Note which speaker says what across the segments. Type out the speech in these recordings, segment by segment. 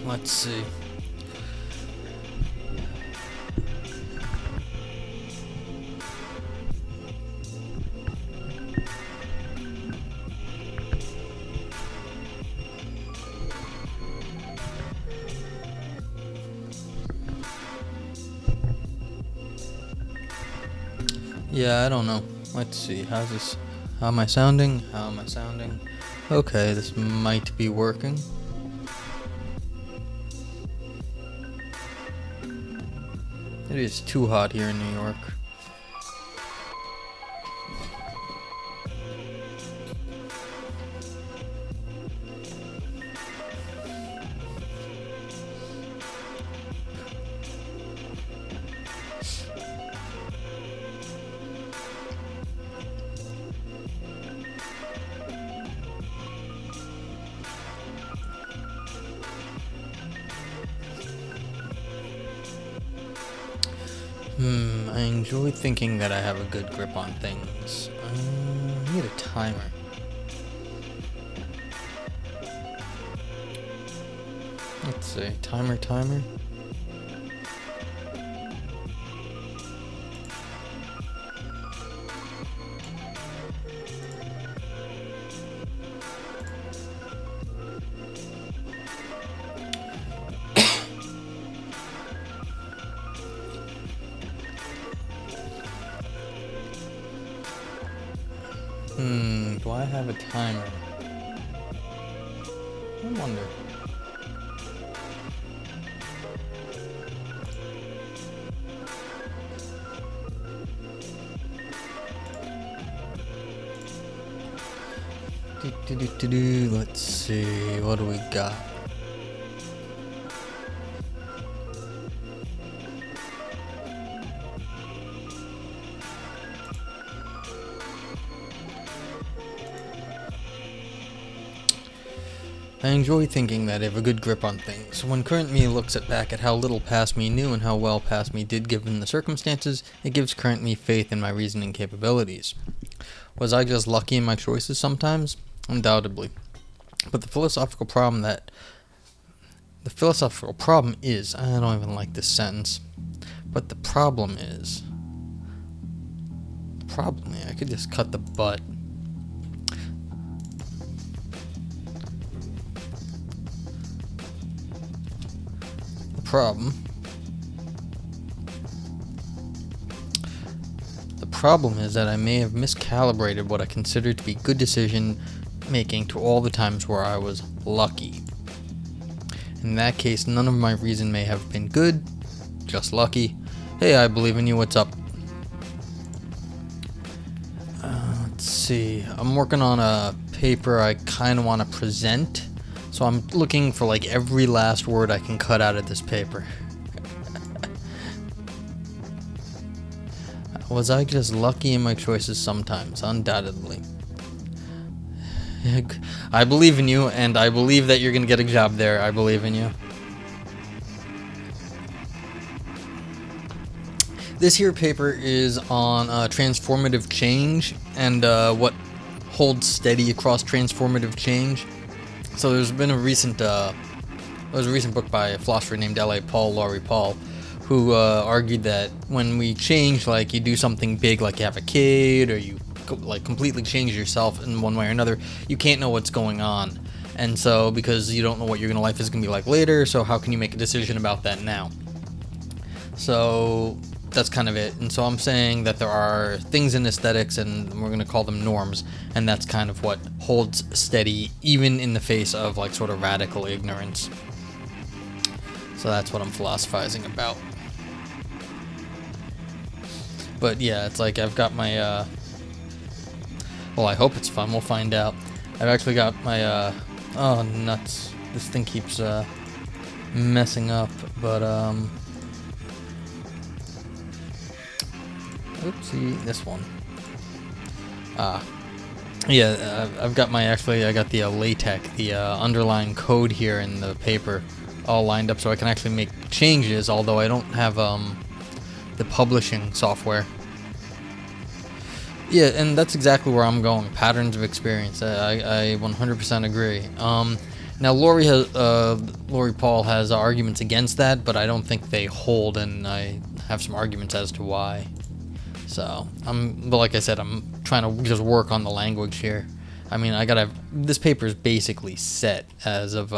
Speaker 1: let's see. Yeah, I don't know. Let's see. How's this? How am I sounding? Okay, this might be working. It is too hot here in New York. I enjoy thinking that I have a good grip on things. I need a timer. Let's see, timer. Do I have a timer? I wonder. Let's see, what do we got? I enjoy thinking that I have a good grip on things. When current me looks back at how little past me knew and how well past me did given the circumstances, it gives current me faith in my reasoning capabilities. Was I just lucky in my choices sometimes? Undoubtedly. But the philosophical problem is, I don't even like this sentence, but the problem is, I could just cut the but. The problem is that I may have miscalibrated what I considered to be good decision making to all the times where I was lucky. In that case, none of my reason may have been good, just lucky. Hey, I believe in you, what's up? Let's see, I'm working on a paper I kind of want to present. So I'm looking for like every last word I can cut out of this paper. Was I just lucky in my choices sometimes? Undoubtedly. I believe in you, and I believe that you're going to get a job there. I believe in you. This here paper is on transformative change and what holds steady across transformative change. So there's been a recent book by a philosopher named Laurie Paul, who argued that when we change, like you do something big, like you have a kid, or you like completely change yourself in one way or another, you can't know what's going on, and so because you don't know what your life is gonna be like later, so how can you make a decision about that now? So that's kind of it. And so I'm saying that there are things in aesthetics, and we're going to call them norms, and that's kind of what holds steady even in the face of like sort of radical ignorance. So that's what I'm philosophizing about. But yeah, it's like I've got my well, I hope it's fun, we'll find out. I've actually got my oh nuts, this thing keeps messing up, but oopsie, this one. Yeah, I've got I got the LaTeX, the underlying code here in the paper all lined up so I can actually make changes, although I don't have the publishing software. Yeah, and that's exactly where I'm going, patterns of experience. I 100% agree. Now, Lori Paul has arguments against that, but I don't think they hold, and I have some arguments as to why. So, but like I said, I'm trying to just work on the language here. I mean, this paper is basically set as of,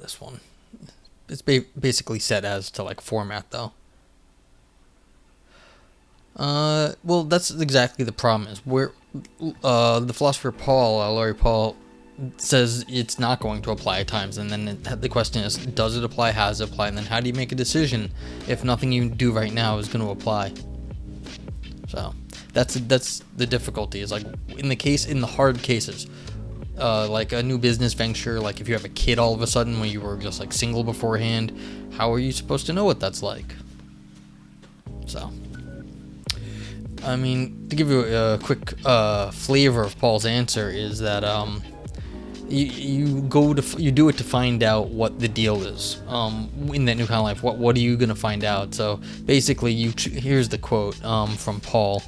Speaker 1: this one. It's basically set as to, like, format, though. Well, that's exactly the problem, is where, the philosopher Laurie Paul, says it's not going to apply at times, and then the question is, does it apply, has it applied, and then how do you make a decision if nothing you do right now is going to apply? So, that's the difficulty, is like, in the hard cases, like a new business venture, like if you have a kid all of a sudden when you were just like single beforehand, how are you supposed to know what that's like? So, I mean, to give you a quick flavor of Paul's answer is that you do it to find out what the deal is in that new kind of life. What are you gonna find out? So basically, here's the quote from Paul: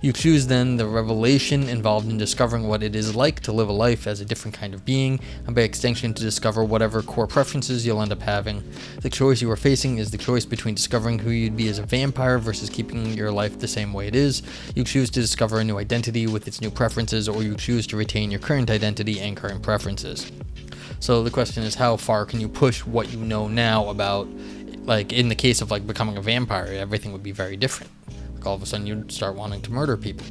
Speaker 1: "You choose then the revelation involved in discovering what it is like to live a life as a different kind of being, and by extension to discover whatever core preferences you'll end up having. The choice you are facing is the choice between discovering who you'd be as a vampire versus keeping your life the same way it is. You choose to discover a new identity with its new preferences, or you choose to retain your current identity and current preferences." So the question is, how far can you push what you know now about, like, in the case of like becoming a vampire, everything would be very different. Like all of a sudden you'd start wanting to murder people.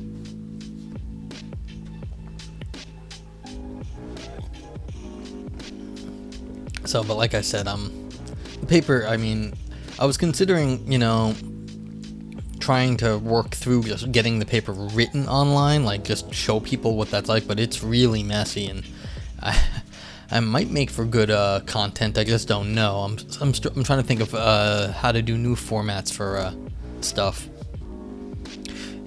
Speaker 1: So, but like I said, the paper, I mean, I was considering, trying to work through just getting the paper written online, like just show people what that's like, but it's really messy, and I might make for good content. I just don't know. I'm trying to think of how to do new formats for stuff.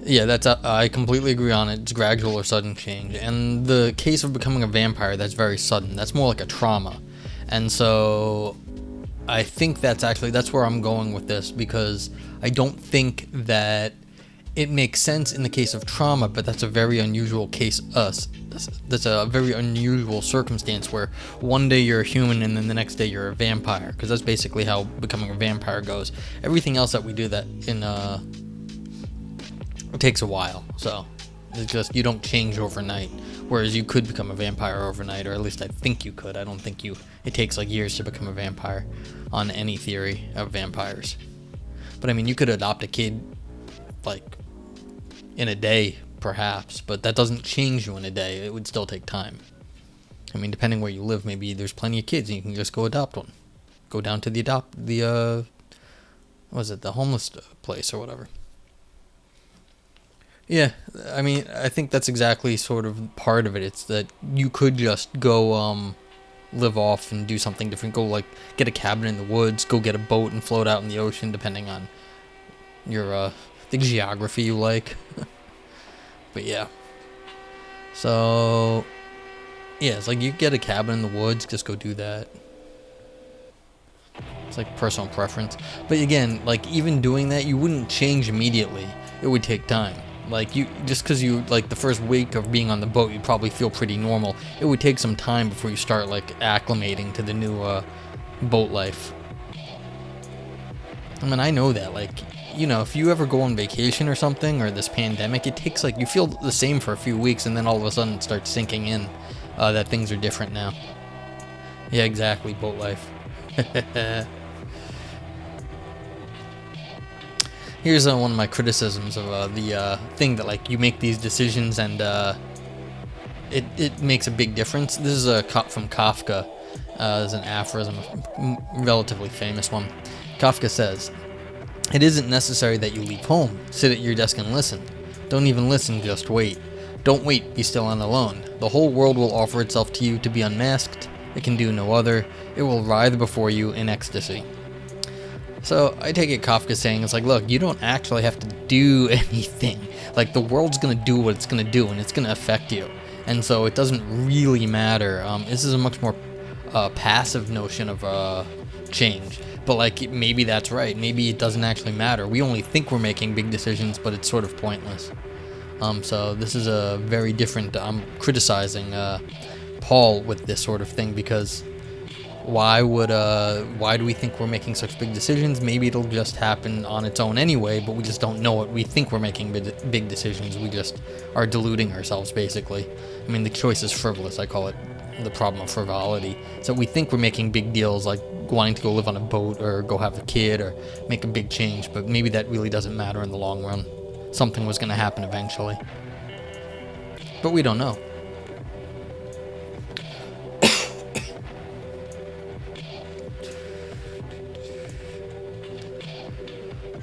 Speaker 1: Yeah, that's I completely agree on it. It's gradual or sudden change. And the case of becoming a vampire, that's very sudden. That's more like a trauma. And so I think that's where I'm going with this, because I don't think that it makes sense in the case of trauma, but that's a very unusual case. That's a very unusual circumstance where one day you're a human and then the next day you're a vampire, because that's basically how becoming a vampire goes. Everything else that we do that it takes a while, so it's just you don't change overnight. Whereas you could become a vampire overnight, or at least I think you could. I don't think it takes like years to become a vampire on any theory of vampires. But I mean, you could adopt a kid like in a day, perhaps, but that doesn't change you in a day. It would still take time. I mean, depending where you live, maybe there's plenty of kids and you can just go adopt one. Go down to the homeless place or whatever. Yeah, I mean, I think that's exactly sort of part of it. It's that you could just go live off and do something different. Go like get a cabin in the woods, go get a boat and float out in the ocean, depending on your the geography you like. But yeah. So yeah, it's like you get a cabin in the woods, just go do that. It's like personal preference. But again, like even doing that, you wouldn't change immediately. It would take time. Like just because you like the first week of being on the boat, you'd probably feel pretty normal. It would take some time before you start like acclimating to the new boat life. I mean, I know that, like, if you ever go on vacation or something, or this pandemic, it takes like, you feel the same for a few weeks, and then all of a sudden it starts sinking in that things are different now. Yeah, exactly, boat life. Here's one of my criticisms of the thing that, like, you make these decisions and it makes a big difference. This is from Kafka. It's an aphorism, a relatively famous one. Kafka says, "It isn't necessary that you leave home. Sit at your desk and listen. Don't even listen, just wait. Don't wait, be still and alone. The whole world will offer itself to you to be unmasked. It can do no other. It will writhe before you in ecstasy." So I take it Kafka saying, it's like, look, you don't actually have to do anything. Like, the world's going to do what it's going to do, and it's going to affect you. And so it doesn't really matter. This is a much more passive notion of change. But, like, maybe that's right. Maybe it doesn't actually matter. We only think we're making big decisions, but it's sort of pointless. So this is a very different. I'm criticizing Paul with this sort of thing because why do we think we're making such big decisions? Maybe it'll just happen on its own anyway, but we just don't know it. We think we're making big decisions. We just are deluding ourselves, basically. I mean, the choice is frivolous. I call it the problem of frivolity. So we think we're making big deals, like wanting to go live on a boat or go have a kid or make a big change, but maybe that really doesn't matter in the long run. Something was going to happen eventually. But we don't know.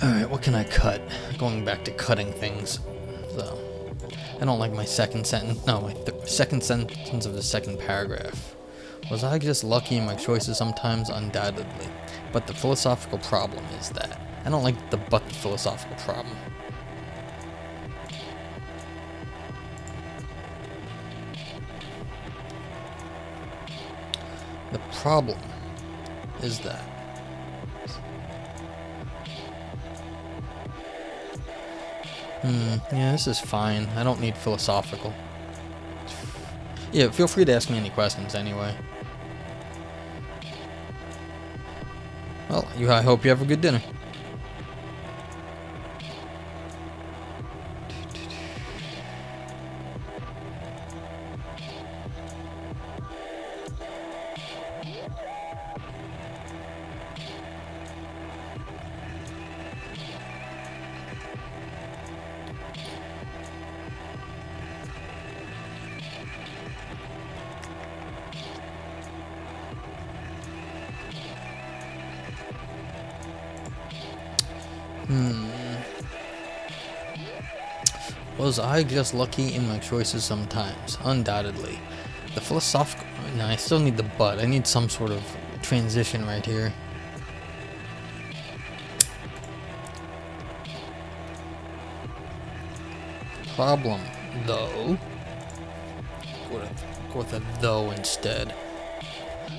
Speaker 1: Alright, what can I cut? Going back to cutting things. So, I don't like my second sentence. No, my second sentence of the second paragraph. Was I just lucky in my choices sometimes? Undoubtedly. But the philosophical problem is that. I don't like the but the philosophical problem. The problem is that. Yeah, this is fine. I don't need philosophical. Yeah, feel free to ask me any questions anyway. Well, I hope you have a good dinner. Was I just lucky in my choices sometimes? Undoubtedly. The philosophical... No, I still need the but. I need some sort of transition right here. Problem, though... Go with a though instead.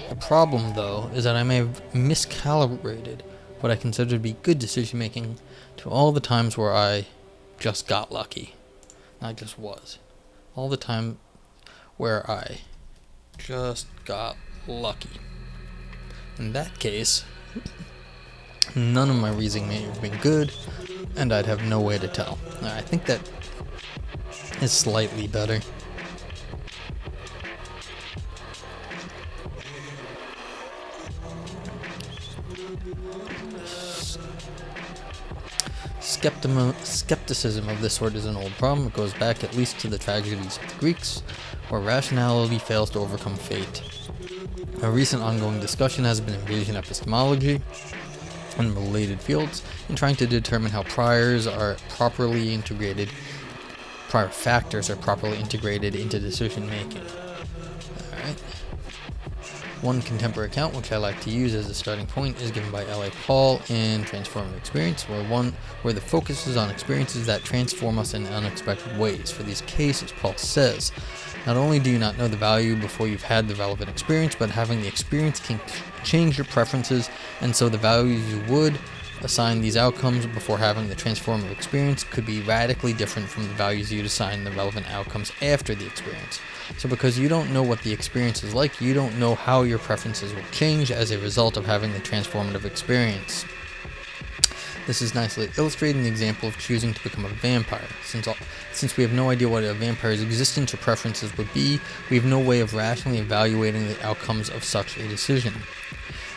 Speaker 1: The problem, though, is that I may have miscalibrated what I consider to be good decision making to all the times where I just got lucky. I just was. All the time where I just got lucky. In that case, none of my reasoning may have been good, and I'd have no way to tell. I think that is slightly better. Skepticism of this sort is an old problem. It goes back at least to the tragedies of the Greeks, where rationality fails to overcome fate. A recent ongoing discussion has been in Bayesian epistemology and related fields in trying to determine how prior factors are properly integrated into decision making. Alright. One contemporary account, which I like to use as a starting point, is given by L.A. Paul in Transformative Experience, where the focus is on experiences that transform us in unexpected ways. For these cases, Paul says, not only do you not know the value before you've had the relevant experience, but having the experience can change your preferences, and so the values you would assign these outcomes before having the transformative experience could be radically different from the values you'd assign the relevant outcomes after the experience. So because you don't know what the experience is like, you don't know how your preferences will change as a result of having the transformative experience. This is nicely illustrated in the example of choosing to become a vampire. Since we have no idea what a vampire's existence or preferences would be, we have no way of rationally evaluating the outcomes of such a decision.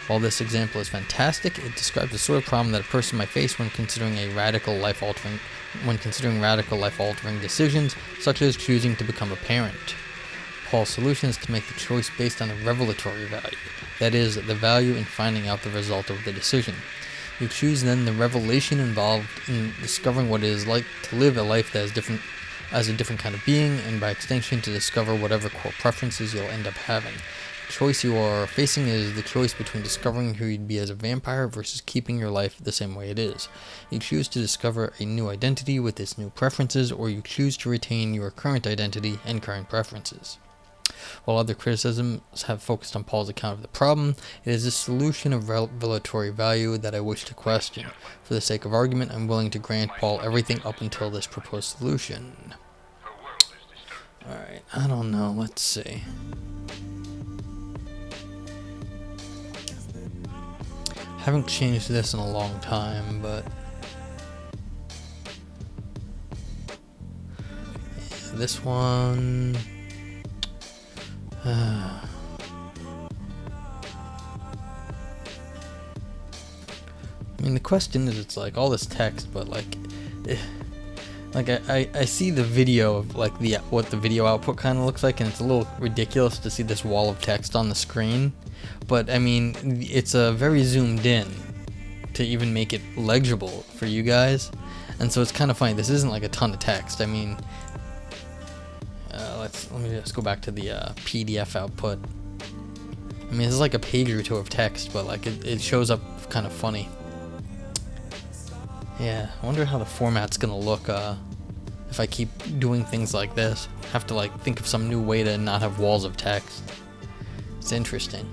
Speaker 1: While this example is fantastic, it describes the sort of problem that a person might face when considering radical life-altering decisions, such as choosing to become a parent. Paul's solution is to make the choice based on the revelatory value, that is, the value in finding out the result of the decision. You choose then the revelation involved in discovering what it is like to live a life that is different as a different kind of being, and by extension to discover whatever core preferences you'll end up having. The choice you are facing is the choice between discovering who you'd be as a vampire versus keeping your life the same way it is. You choose to discover a new identity with its new preferences, or you choose to retain your current identity and current preferences. While other criticisms have focused on Paul's account of the problem, it is the solution of revelatory value that I wish to question. For the sake of argument, I'm willing to grant Paul everything up until this proposed solution. Alright, I don't know. Let's see. Haven't changed this in a long time, but this one. I mean, the question is, it's like all this text, but like, I see the video of like what the video output kind of looks like, and it's a little ridiculous to see this wall of text on the screen. But I mean, it's very zoomed in to even make it legible for you guys, and so it's kind of funny. This isn't like a ton of text. I mean, let me just go back to the PDF output. I mean, it's like a page or two of text, but like it shows up kind of funny. Yeah, I wonder how the format's gonna look if I keep doing things like this. Have to like think of some new way to not have walls of text. It's interesting.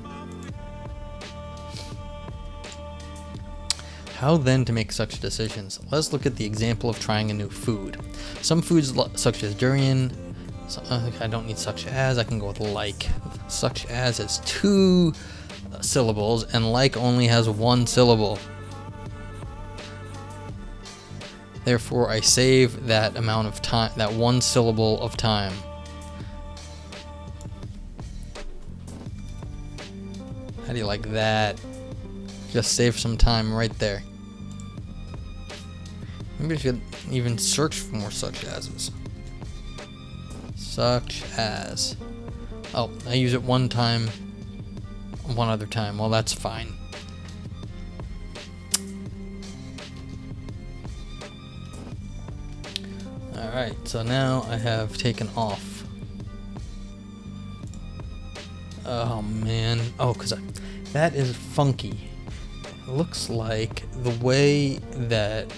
Speaker 1: How then to make such decisions? Let's look at the example of trying a new food. Some foods such as durian, I don't need such as, I can go with like. Such as has 2 syllables and like only has 1 syllable. Therefore, I save that amount of time, that 1 syllable of time. How do you like that? Just save some time right there. Maybe I should even search for more such as's. Such as. Oh, I use it one time, one other time. Well, that's fine. Alright, so now I have taken off. Oh man. Oh, because that is funky. It looks like the way that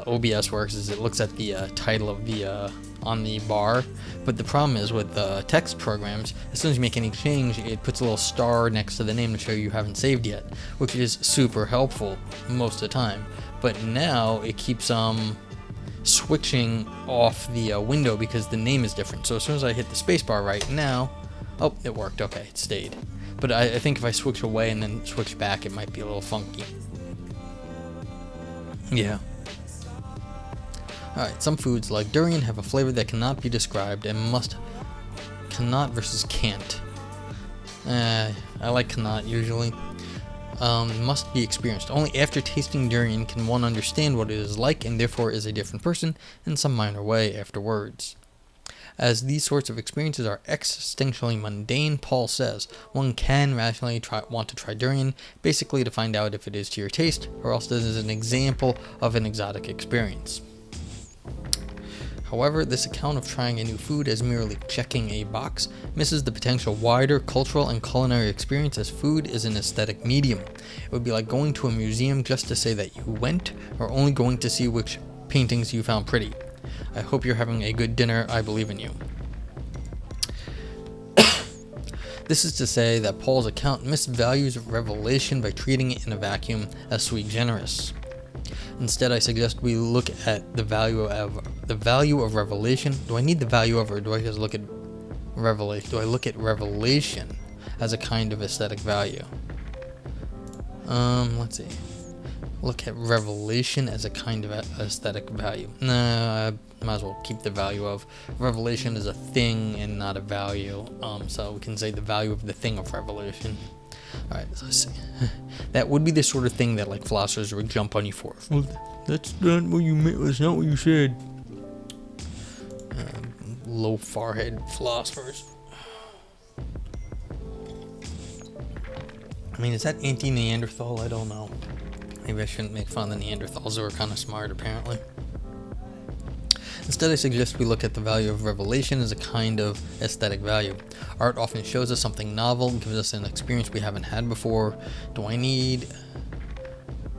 Speaker 1: OBS works is it looks at the title of the on the bar, but the problem is with text programs, as soon as you make any change, it puts a little star next to the name to show you haven't saved yet, which is super helpful most of the time. But now it keeps switching off the window because the name is different. So as soon as I hit the spacebar right now, oh, it worked. Okay, it stayed. But I think if I switch away and then switch back, it might be a little funky. Yeah. Alright, some foods like durian have a flavor that cannot be described and cannot versus can't. I like cannot usually. Must be experienced. Only after tasting durian can one understand what it is like, and therefore is a different person in some minor way afterwards. As these sorts of experiences are existentially mundane, Paul says, one can rationally want to try durian, basically to find out if it is to your taste, or else this is an example of an exotic experience. However, this account of trying a new food as merely checking a box misses the potential wider cultural and culinary experience, as food is an aesthetic medium. It would be like going to a museum just to say that you went, or only going to see which paintings you found pretty. I hope you're having a good dinner. I believe in you. This is to say that Paul's account misvalues revelation by treating it in a vacuum as sui generis. Instead, I suggest we look at the value of revelation. Do I need the value of, or do I just look at revelation? Do I look at revelation as a kind of aesthetic value? Let's see. Look at revelation as a kind of aesthetic value. Nah, I might as well keep the value of. Revelation is a thing and not a value. So we can say the value of the thing of revelation. Alright, so let's see. That would be the sort of thing that like philosophers would jump on you for. Well, that's not what you meant. That's not what you said. Low forehead philosophers. I mean, is that anti-Neanderthal? I don't know. Maybe I shouldn't make fun of the Neanderthals, who are kind of smart, apparently. Instead, I suggest we look at the value of revelation as a kind of aesthetic value. Art often shows us something novel, gives us an experience we haven't had before. Do I need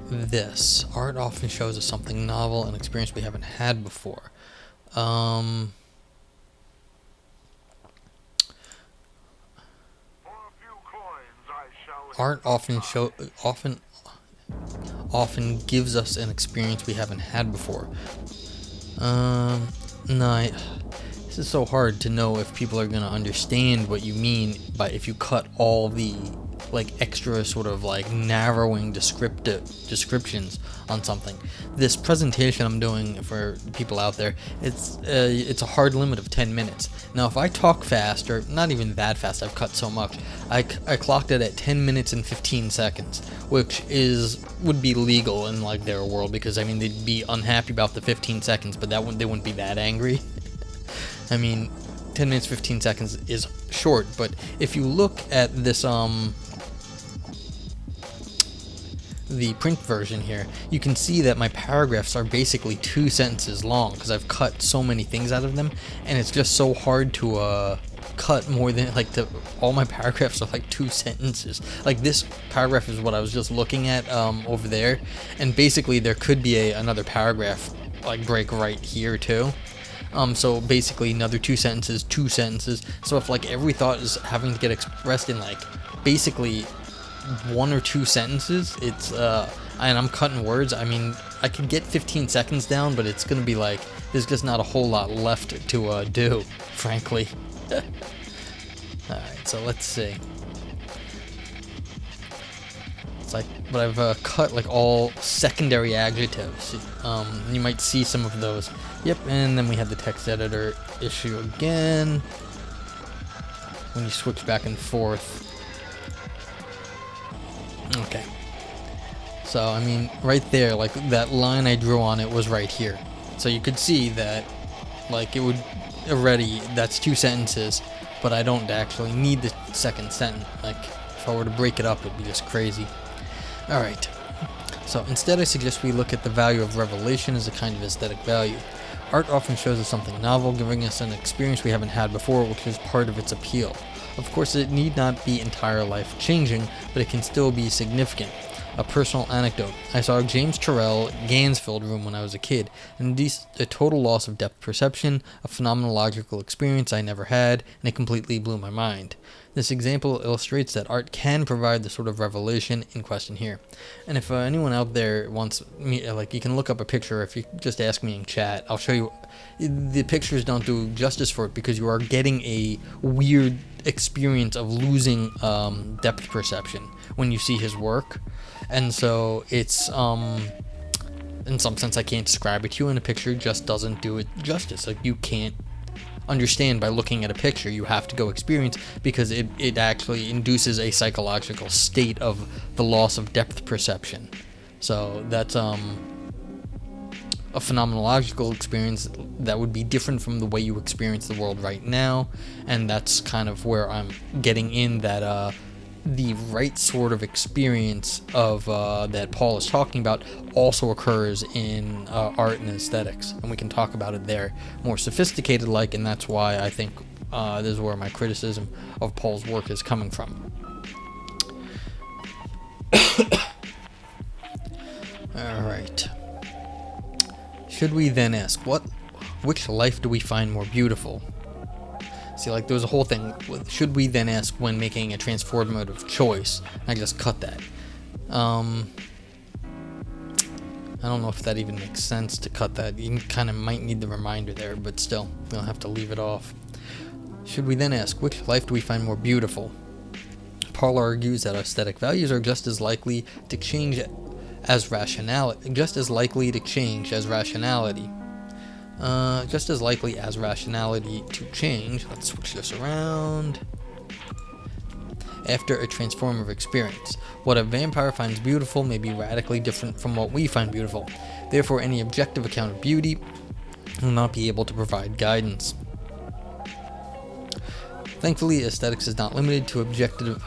Speaker 1: this? Art often shows us something novel, an experience we haven't had before. Art often often gives us an experience we haven't had before. No, this is so hard to know if people are gonna understand what you mean by if you cut all the like extra sort of like narrowing descriptions on something. This presentation I'm doing for people out there, it's a hard limit of 10 minutes. Now if I talk fast, or not even that fast, I've cut so much, I clocked it at 10 minutes and 15 seconds, which would be legal in like their world, because I mean they'd be unhappy about the 15 seconds, but they wouldn't be that angry. I mean 10 minutes 15 seconds is short, but if you look at this the print version here, you can see that my paragraphs are basically 2 sentences long because I've cut so many things out of them, and it's just so hard to cut more than all my paragraphs are like 2 sentences. Like this paragraph is what I was just looking at over there, and basically there could be another paragraph like break right here too. So basically another 2 sentences, 2 sentences. So if like every thought is having to get expressed in like basically 1 or 2 sentences, it's and I'm cutting words, I mean I could get 15 seconds down, but it's gonna be like there's just not a whole lot left to do, frankly. Alright, so let's see. It's like, but I've cut like all secondary adjectives. You might see some of those. Yep, and then we have the text editor issue again when you switch back and forth. Okay, so I mean right there, like that line I drew on it was right here, so you could see that like it would already, that's 2 sentences, but I don't actually need the second sentence. Like if I were to break it up, it'd be just crazy. Alright, so instead I suggest we look at the value of revelation as a kind of aesthetic value. Art often shows us something novel, giving us an experience we haven't had before, which is part of its appeal. Of course, it need not be entire life-changing, but it can still be significant. A personal anecdote. I saw James Turrell Gansfield room when I was a kid, and a total loss of depth perception, a phenomenological experience I never had, and it completely blew my mind. This example illustrates that art can provide the sort of revelation in question here. And if anyone out there wants me, like, you can look up a picture. If you just ask me in chat, I'll show you. The pictures don't do justice for it because you are getting a weird experience of losing depth perception when you see his work. And so it's in some sense I can't describe it to you, and a picture just doesn't do it justice. Like, you can't understand by looking at a picture, you have to go experience, because it actually induces a psychological state of the loss of depth perception. So that's a phenomenological experience that would be different from the way you experience the world right now, and that's kind of where I'm getting in that the right sort of experience of that Paul is talking about also occurs in art and aesthetics, and we can talk about it there more sophisticated like, and that's why I think this is where my criticism of Paul's work is coming from. Alright. Should we then ask, which life do we find more beautiful? See, like, there's a whole thing. Should we then ask when making a transformative choice? I just cut that. I don't know if that even makes sense to cut that. You kind of might need the reminder there, but still, we'll have to leave it off. Should we then ask, which life do we find more beautiful? Paul argues that aesthetic values are just as likely to change as rationality. Just as likely to change to change. Let's switch this around. After a transformative experience, what a vampire finds beautiful may be radically different from what we find beautiful. Therefore, any objective account of beauty will not be able to provide guidance. Thankfully, aesthetics is not limited to objective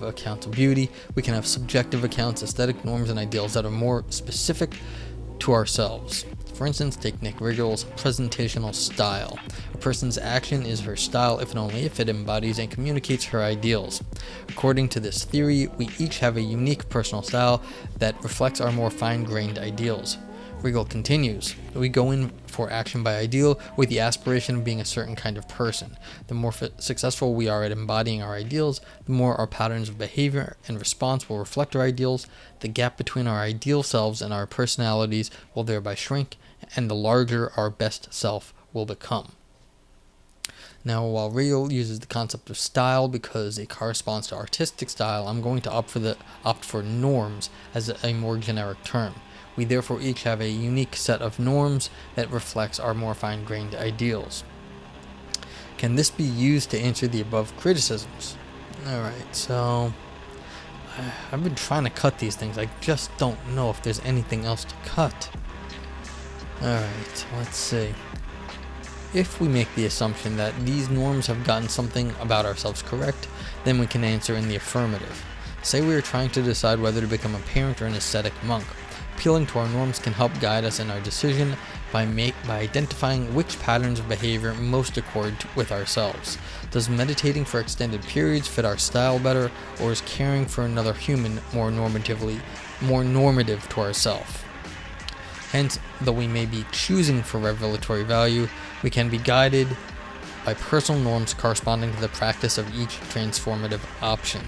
Speaker 1: accounts of beauty. We can have subjective accounts, aesthetic norms, and ideals that are more specific to ourselves. For instance, take Nick Riggle's presentational style. A person's action is her style if and only if it embodies and communicates her ideals. According to this theory, we each have a unique personal style that reflects our more fine-grained ideals. Riegel continues, we go in for action by ideal with the aspiration of being a certain kind of person. The more successful we are at embodying our ideals, the more our patterns of behavior and response will reflect our ideals. The gap between our ideal selves and our personalities will thereby shrink, and the larger our best self will become. Now, while Riegel uses the concept of style because it corresponds to artistic style, I'm going to opt for norms as a more generic term. We therefore each have a unique set of norms that reflects our more fine-grained ideals. Can this be used to answer the above criticisms? Alright, so I've been trying to cut these things. I just don't know if there's anything else to cut. Alright, let's see. If we make the assumption that these norms have gotten something about ourselves correct, then we can answer in the affirmative. Say we are trying to decide whether to become a parent or an ascetic monk. Appealing to our norms can help guide us in our decision by identifying which patterns of behavior most accord with ourselves. Does meditating for extended periods fit our style better, or is caring for another human more normative to ourselves? Hence, though we may be choosing for revelatory value, we can be guided by personal norms corresponding to the practice of each transformative option.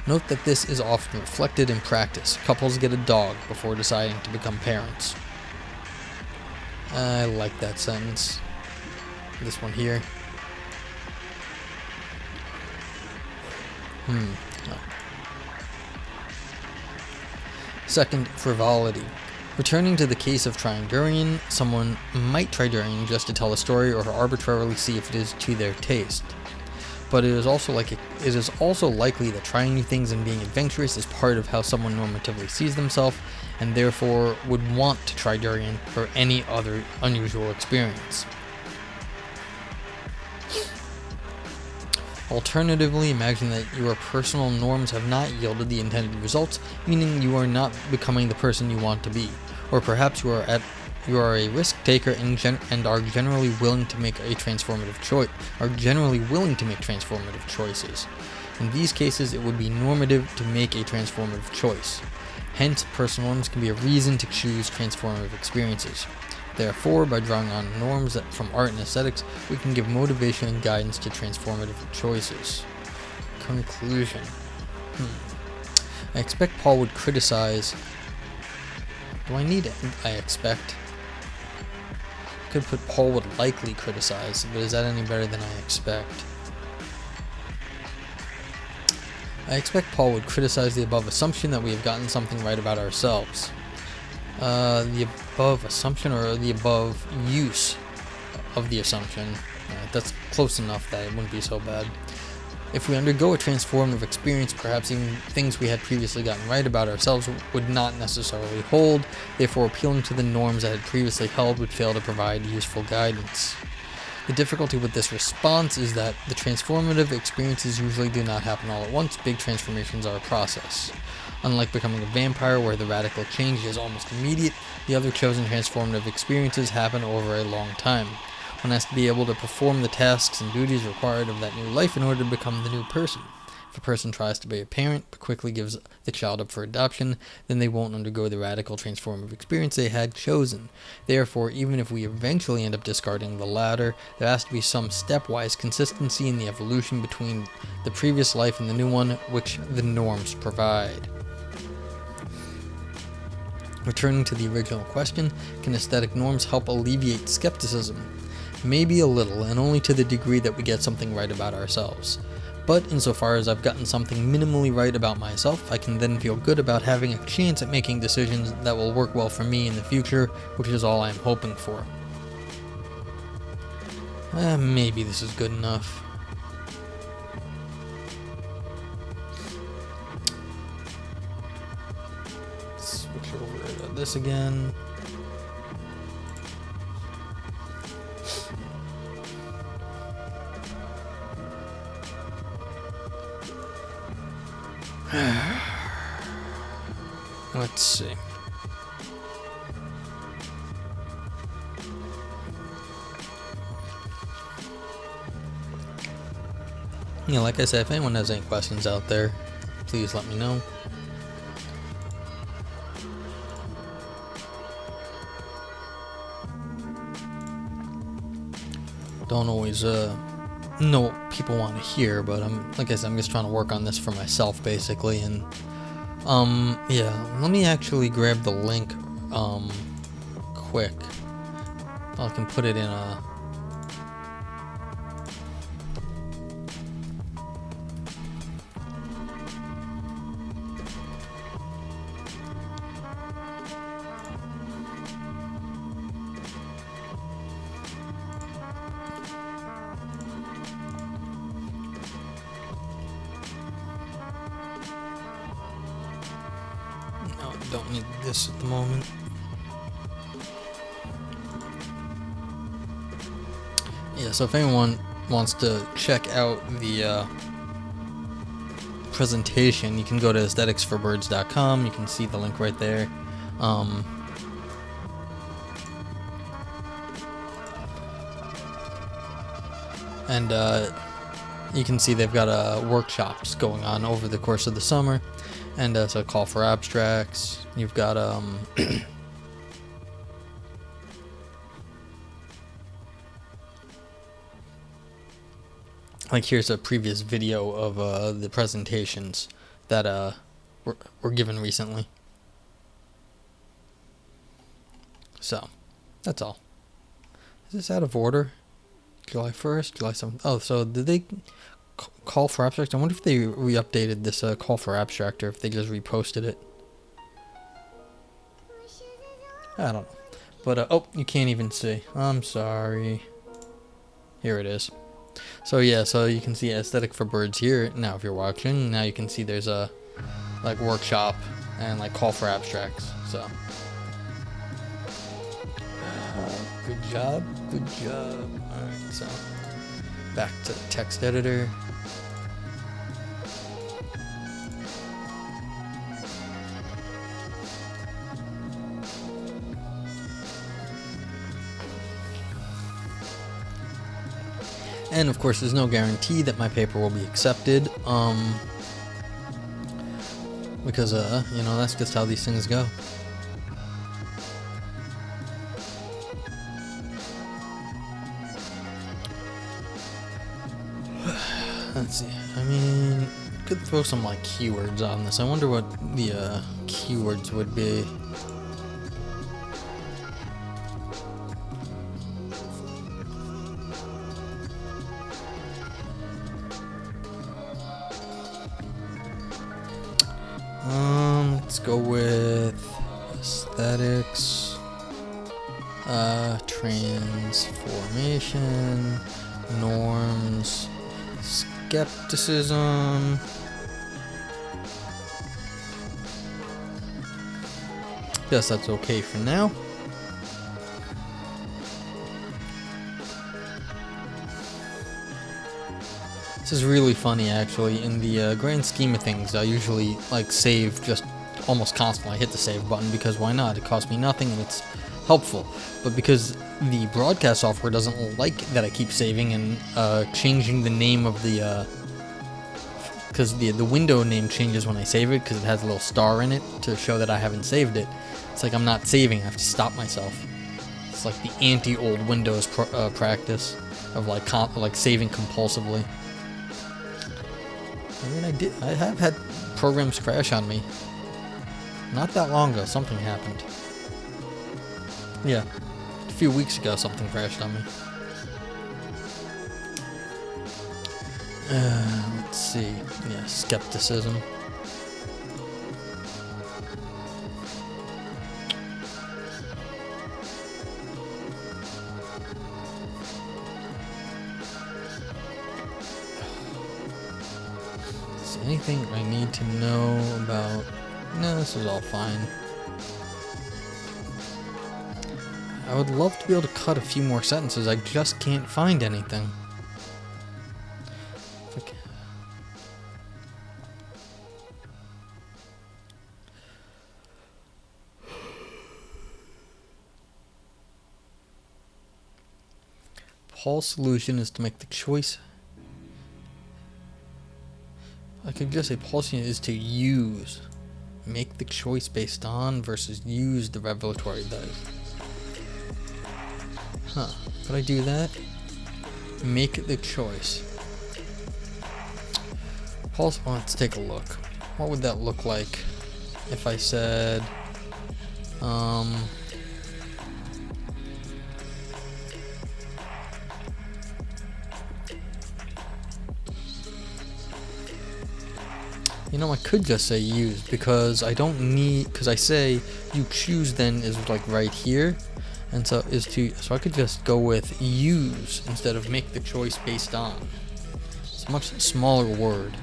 Speaker 1: Note that this is often reflected in practice. Couples get a dog before deciding to become parents. I like that sentence. This one here. No. Second, frivolity. Returning to the case of trying durian, someone might try durian just to tell a story or arbitrarily see if it is to their taste. But it is also likely that trying new things and being adventurous is part of how someone normatively sees themselves, and therefore would want to try durian or any other unusual experience. Alternatively, imagine that your personal norms have not yielded the intended results, meaning you are not becoming the person you want to be, or perhaps you are a risk taker and are generally willing to make transformative choices. In these cases, it would be normative to make a transformative choice. Hence, personal norms can be a reason to choose transformative experiences. Therefore, by drawing on norms from art and aesthetics, we can give motivation and guidance to transformative choices. Conclusion. I expect Paul would criticize... Do I need I expect? Could put Paul would likely criticize, but is that any better than I expect? I expect Paul would criticize the above assumption that we have gotten something right about ourselves. The above assumption or the above use of the assumption. That's close enough that it wouldn't be so bad. If we undergo a transformative experience, perhaps even things we had previously gotten right about ourselves would not necessarily hold, therefore appealing to the norms that had previously held would fail to provide useful guidance. The difficulty with this response is that the transformative experiences usually do not happen all at once. Big transformations are a process. Unlike becoming a vampire, where the radical change is almost immediate, the other chosen transformative experiences happen over a long time. One has to be able to perform the tasks and duties required of that new life in order to become the new person. If a person tries to be a parent but quickly gives the child up for adoption, then they won't undergo the radical transformative experience they had chosen. Therefore, even if we eventually end up discarding the latter, there has to be some stepwise consistency in the evolution between the previous life and the new one, which the norms provide. Returning to the original question, can aesthetic norms help alleviate skepticism? Maybe a little, and only to the degree that we get something right about ourselves. But insofar as I've gotten something minimally right about myself, I can then feel good about having a chance at making decisions that will work well for me in the future, which is all I'm hoping for. Maybe this is good enough. Switch over to this again. Let's see. Yeah, like I said, if anyone has any questions out there, please let me know. don't always know what people want to hear, but like I said, I'm just trying to work on this for myself basically. And yeah, let me actually grab the link quick. I can put it in a no, I don't need this at the moment. Yeah, so if anyone wants to check out the presentation, you can go to aestheticsforbirds.com. You can see the link right there. And you can see they've got workshops going on over the course of the summer, and so call for abstracts. You've got like here's a previous video of the presentations that were given recently. So that's all. Is this out of order? July 1st, July 7th. Oh, so did they call for abstract? I wonder if they re-updated this call for abstract, or if they just reposted it. I don't know. But, oh, you can't even see. I'm sorry. Here it is. So, yeah, so you can see Aesthetic for Birds here. Now, if you're watching, now you can see there's a, like, workshop and, like, call for abstracts. So, good job. Good job. Alright, so, back to the text editor. And of course, there's no guarantee that my paper will be accepted, because, you know, that's just how these things go. Let's see, I mean, could throw some, like, keywords on this. I wonder what the, keywords would be. Let's go with aesthetics, transformation, norms, skepticism. Guess that's okay for now. This is really funny, actually. In the grand scheme of things, I usually like save just almost constantly. I hit the save button because why not? It costs me nothing and it's helpful. But because the broadcast software doesn't like that I keep saving and changing the name of the, because the window name changes when I save it because it has a little star in it to show that I haven't saved it. It's like I'm not saving. I have to stop myself. It's like the anti-old Windows practice of like saving compulsively. I mean, I have had programs crash on me. Not that long ago, something happened. Yeah, a few weeks ago, something crashed on me. Let's see. Yeah, skepticism. Anything I need to know about? No, this is all fine. I would love to be able to cut a few more sentences. I just can't find anything. Okay. Paul's solution is to make the choice. I could just say Paul's solution is to use. Make the choice based on versus use the revelatory dice. Huh. Could I do that? make the choice. Also, let's take a look. What would that look like if I said, you know, I could just say use, because I don't need, because I say you choose then is like right here, and so so I could just go with use instead of make the choice based on. It's a much smaller word.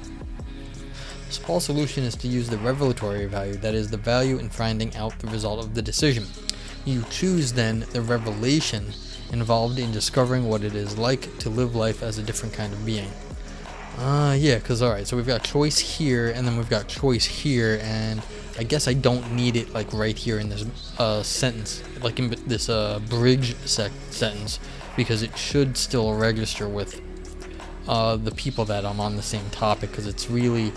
Speaker 1: The Paul solution is to use the revelatory value, that is the value in finding out the result of the decision. You choose then the revelation involved in discovering what it is like to live life as a different kind of being. Yeah, because alright, so we've got choice here, and then we've got choice here, and I guess I don't need it like right here in this sentence, like in this bridge sentence, because it should still register with the people that I'm on the same topic, because it's really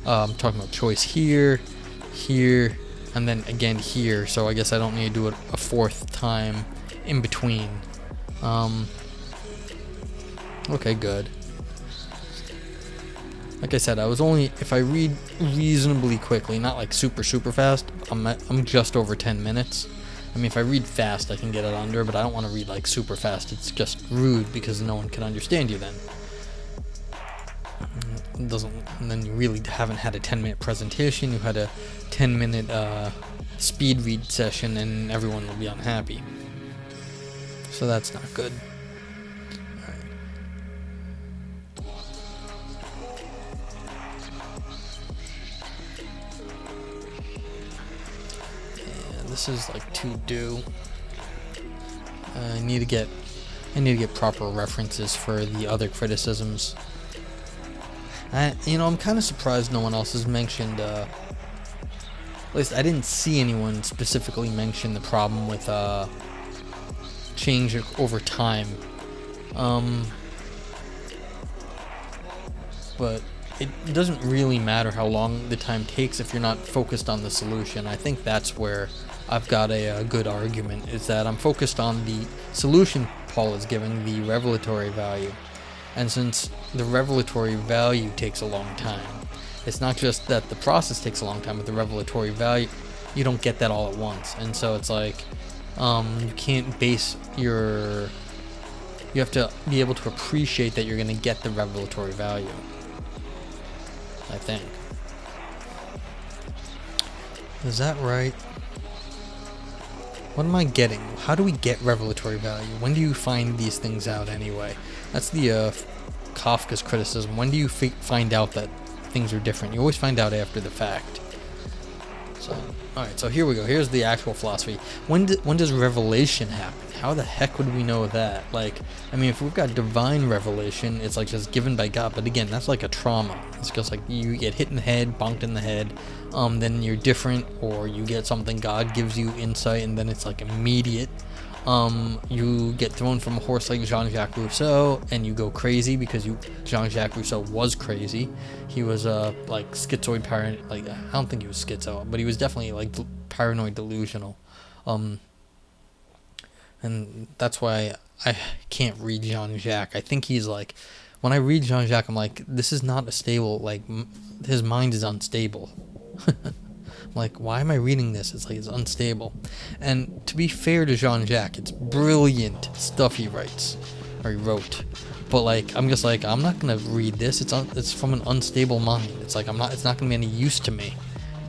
Speaker 1: I'm talking about choice here, here, and then again here, so I guess I don't need to do it a fourth time in between. Okay, good. Like I said, I was only, if I read reasonably quickly, not like super fast, I'm just over 10 minutes. I mean, if I read fast, I can get it under, but I don't want to read like super fast. It's just rude because no one can understand you then. It doesn't, and then you really haven't had a 10-minute presentation. You had a 10-minute speed read session, and everyone will be unhappy. So that's not good. This is like to do. I need to get proper references for the other criticisms. You know, I'm kind of surprised no one else has mentioned. At least I didn't see anyone specifically mention the problem with change over time. But it doesn't really matter how long the time takes if you're not focused on the solution. I think that's where I've got a good argument, is that I'm focused on the solution Paul is giving, the revelatory value. And since the revelatory value takes a long time, it's not just that the process takes a long time, but the revelatory value, you don't get that all at once. And so it's like, you can't base you have to be able to appreciate that you're going to get the revelatory value, I think. Is that right? What am I getting? How do we get revelatory value? When do you find these things out anyway? That's the Kafka's criticism. When do you find out that things are different? You always find out after the fact. So, alright, so here we go. Here's the actual philosophy. When does revelation happen? How the heck would we know that? Like, I mean, if we've got divine revelation, it's like just given by God. But again, that's like a trauma. It's just like you get hit in the head, bonked in the head, then you're different, or you get something, God gives you insight, and then it's like immediate. You get thrown from a horse like Jean-Jacques Rousseau, and you go crazy because Jean-Jacques Rousseau was crazy. He was like schizoid, paranoid. Like, I don't think he was schizo, but he was definitely like paranoid, delusional. And that's why I can't read Jean-Jacques. I think he's like, when I read Jean-Jacques, I'm like, this is not a stable, like, his mind is unstable. Like, why am I reading this? It's like, it's unstable. And to be fair to Jean-Jacques, it's brilliant stuff he writes, or he wrote. But like, I'm just like, I'm not gonna read this. It's from an unstable mind. It's like, it's not gonna be any use to me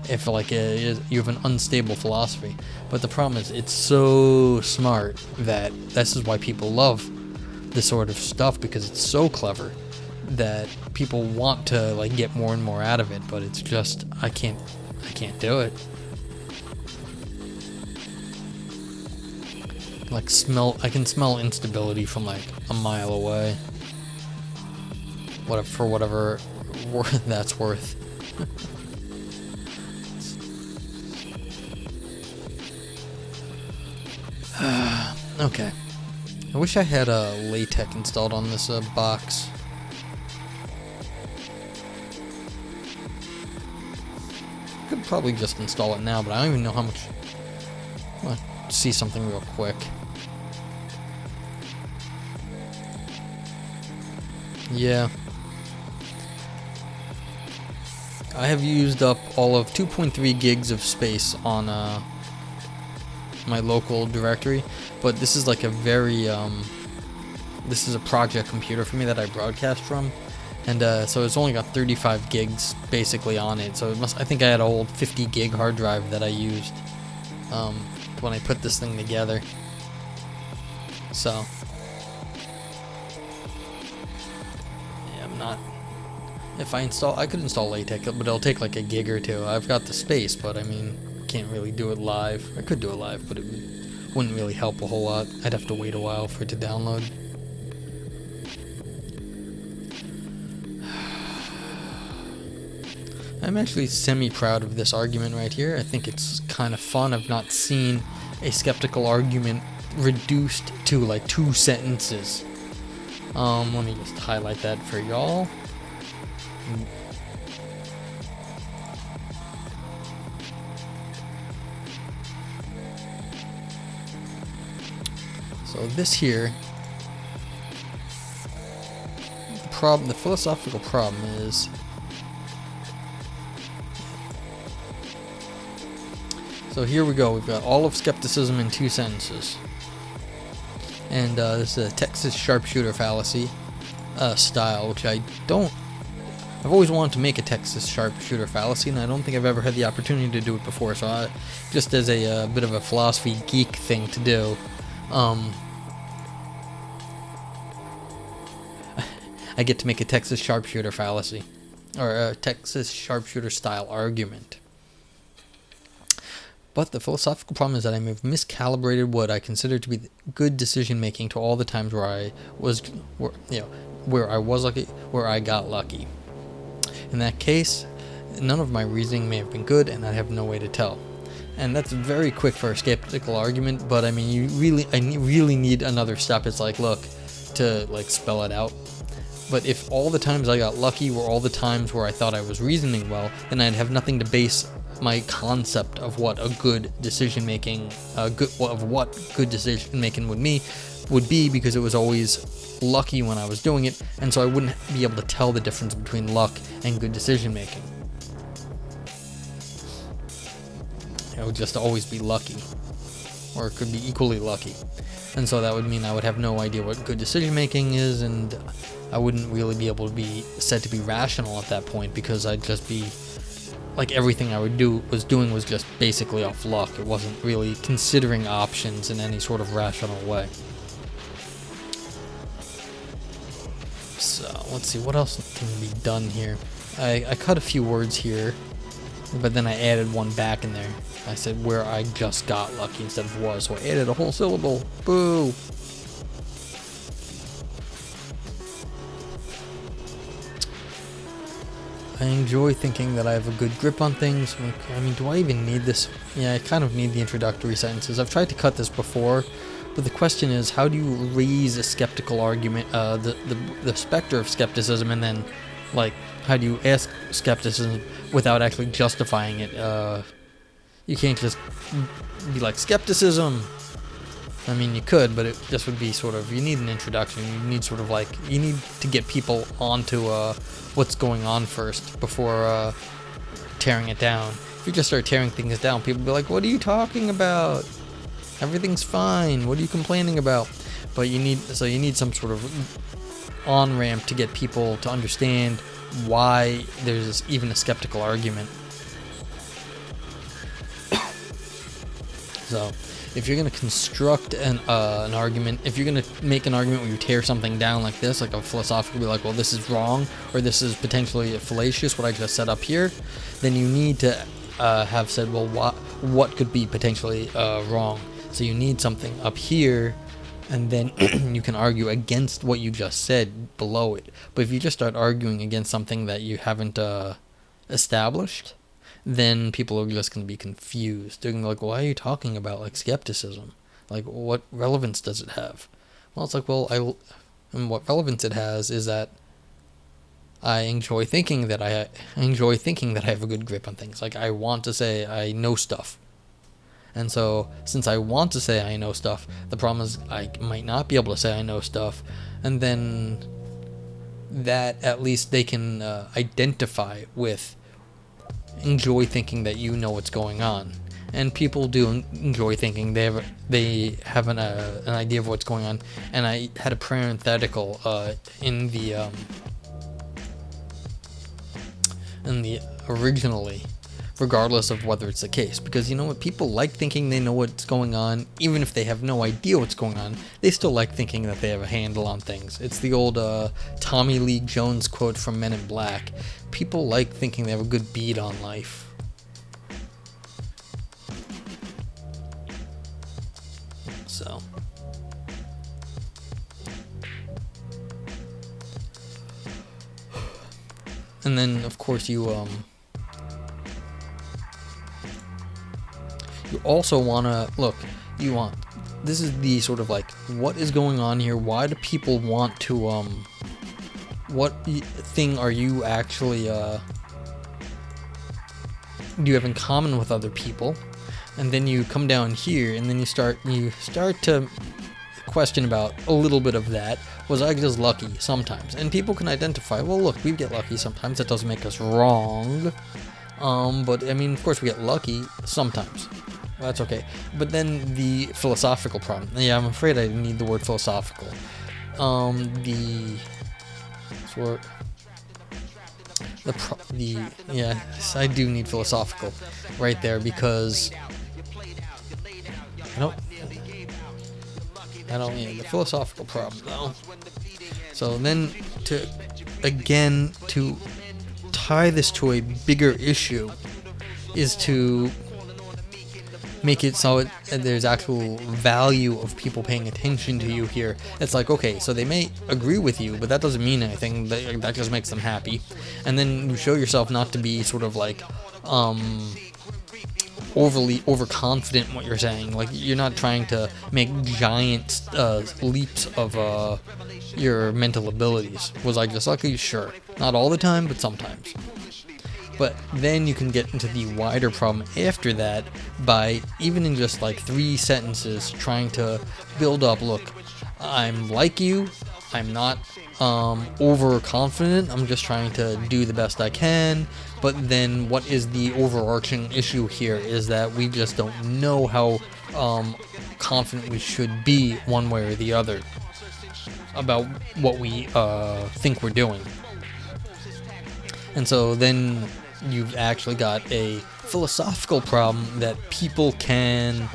Speaker 1: if like you have an unstable philosophy. But the problem is, it's so smart that this is why people love this sort of stuff, because it's so clever that people want to like get more and more out of it. But it's just, I can't do it. Like, I can smell instability from like a mile away. For whatever that's worth. Okay. I wish I had a LaTeX installed on this box. I could probably just install it now, but I don't even know how much. Let's see something real quick. Yeah. I have used up all of 2.3 gigs of space on my local directory, but this is like a very this is a project computer for me that I broadcast from, and so it's only got 35 gigs basically on it. So I think I had an old 50 gig hard drive that I used when I put this thing together. So yeah, I'm not. If I could install LaTeX, but it'll take like a gig or two. I've got the space, but I mean, can't really do it live. I could do it live, but it wouldn't really help a whole lot. I'd have to wait a while for it to download. I'm actually semi-proud of this argument right here. I think it's kind of fun. I've not seen a skeptical argument reduced to like 2 sentences. Let me just highlight that for y'all. So this here, the philosophical problem is, so here we go, we've got all of skepticism in 2 sentences. And this is a Texas sharpshooter fallacy style, which I've always wanted to make a Texas sharpshooter fallacy, and I don't think I've ever had the opportunity to do it before, so just as a bit of a philosophy geek thing to do, I get to make a Texas sharpshooter fallacy, or a Texas sharpshooter style argument. But the philosophical problem is that I have miscalibrated what I consider to be good decision making to all the times where I got lucky. In that case, none of my reasoning may have been good, and I have no way to tell. And that's very quick for a skeptical argument, but I mean, I really need another step. It's like, look, to like spell it out. But if all the times I got lucky were all the times where I thought I was reasoning well, then I'd have nothing to base my concept of what a good decision making, what good decision making would be, because it was always lucky when I was doing it, and so I wouldn't be able to tell the difference between luck and good decision making. It would just always be lucky, or it could be equally lucky, and so that would mean I would have no idea what good decision making is, and I wouldn't really be able to be said to be rational at that point, because I'd just be like everything I was doing was just basically off luck. It wasn't really considering options in any sort of rational way. So let's see what else can be done here. I cut a few words here, but then I added one back in there. I said where I just got lucky instead of was, so I added a whole syllable. Boo! I enjoy thinking that I have a good grip on things. I mean, do I even need this? Yeah, I kind of need the introductory sentences. I've tried to cut this before, but the question is, how do you raise a skeptical argument, the specter of skepticism, and then, like, how do you ask skepticism without actually justifying it? You can't just be like, skepticism! I mean, you could, but it just would be sort of, you need an introduction. You need sort of like, you need to get people onto what's going on first before tearing it down. If you just start tearing things down, people will be like, what are you talking about? Everything's fine. What are you complaining about? But you need some sort of on-ramp to get people to understand why there's even a skeptical argument. So, if you're going to construct an argument, if you're going to make an argument where you tear something down like this, like a philosophical, be like, well, this is wrong, or this is potentially fallacious, what I just set up here, then you need to have said, well, what could be potentially wrong? So you need something up here, and then you can argue against what you just said below it. But if you just start arguing against something that you haven't established, then people are just going to be confused. They're going to be like, why are you talking about, like, skepticism? Like, what relevance does it have? Well, it's like, and what relevance it has is that I enjoy thinking that I have a good grip on things. Like, I want to say I know stuff. And so, since I want to say I know stuff, the problem is I might not be able to say I know stuff, and then that at least they can identify with, enjoy thinking that you know what's going on. And people do enjoy thinking they have an idea of what's going on. And I had a parenthetical in the originally, regardless of whether it's the case, because you know what, people like thinking they know what's going on, even if they have no idea what's going on. They still like thinking that they have a handle on things. It's the old Tommy Lee Jones quote from Men in Black. People like thinking they have a good bead on life. So and then of course you also want to look, this is the sort of like, what is going on here? Why do people want to what thing are you actually do you have in common with other people? And then you come down here and then you start to question about a little bit of that. Was I just lucky? Sometimes. And people can identify, well look, we get lucky sometimes, that doesn't make us wrong. But I mean, of course we get lucky sometimes. That's okay. But then the philosophical problem. Yeah, I'm afraid I need the word philosophical. Yes, I do need philosophical right there, because the philosophical problem though. So then to tie this to a bigger issue is to make it so there's actual value of people paying attention to you here. It's like, okay, so they may agree with you, but that doesn't mean anything. That just makes them happy. And then you show yourself not to be sort of like overconfident in what you're saying. Like, you're not trying to make giant leaps of your mental abilities. Was I just lucky? Sure. Not all the time, but sometimes. But then you can get into the wider problem after that by, even in just like 3 sentences, trying to build up, look, I'm like you, I'm not overconfident, I'm just trying to do the best I can. But then what is the overarching issue here is that we just don't know how confident we should be one way or the other about what we think we're doing. And so then you've actually got a philosophical problem that people can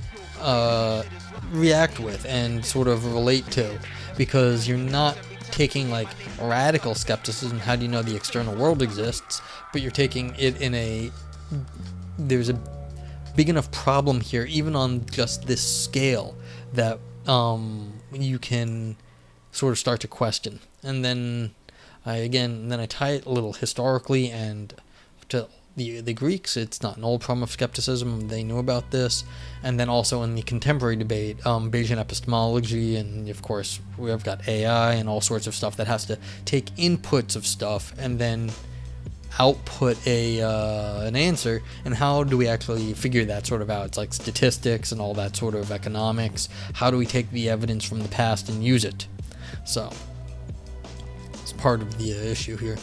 Speaker 1: react with and sort of relate to, because you're not taking like radical skepticism, how do you know the external world exists, but you're taking it in there's a big enough problem here, even on just this scale, that you can sort of start to question. And then I tie it a little historically, and to the Greeks, it's not an old problem of skepticism, they knew about this. And then also in the contemporary debate, Bayesian epistemology, and of course we've got AI and all sorts of stuff that has to take inputs of stuff and then output an answer. And how do we actually figure that sort of out? It's like statistics and all that sort of economics. How do we take the evidence from the past and use it? So it's part of the issue here.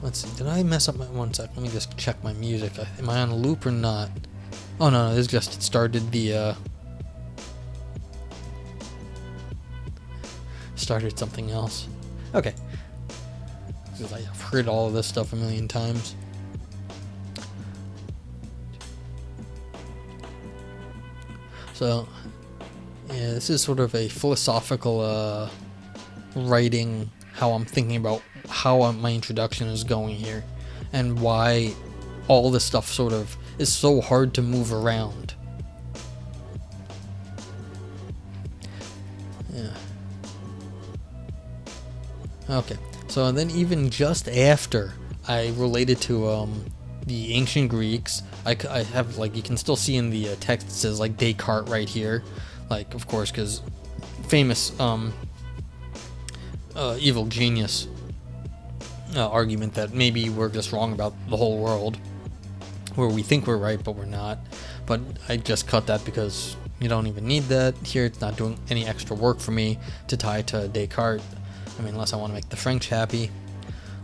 Speaker 1: Let's see, did I mess up my... One sec, let me just check my music. Am I on a loop or not? Oh no, it's just it started started something else. Okay. Because I've heard all of this stuff a million times. So, yeah, this is sort of a philosophical writing, how I'm thinking about how my introduction is going here, and why all this stuff sort of is so hard to move around. Yeah. Okay, so then even just after I related to the ancient Greeks, I have, like, you can still see in the text it says like Descartes right here, like, of course, because famous evil genius argument that maybe we're just wrong about the whole world, where we think we're right but we're not. But I just cut that because you don't even need that here. It's not doing any extra work for me to tie to Descartes. I mean, unless I want to make the French happy.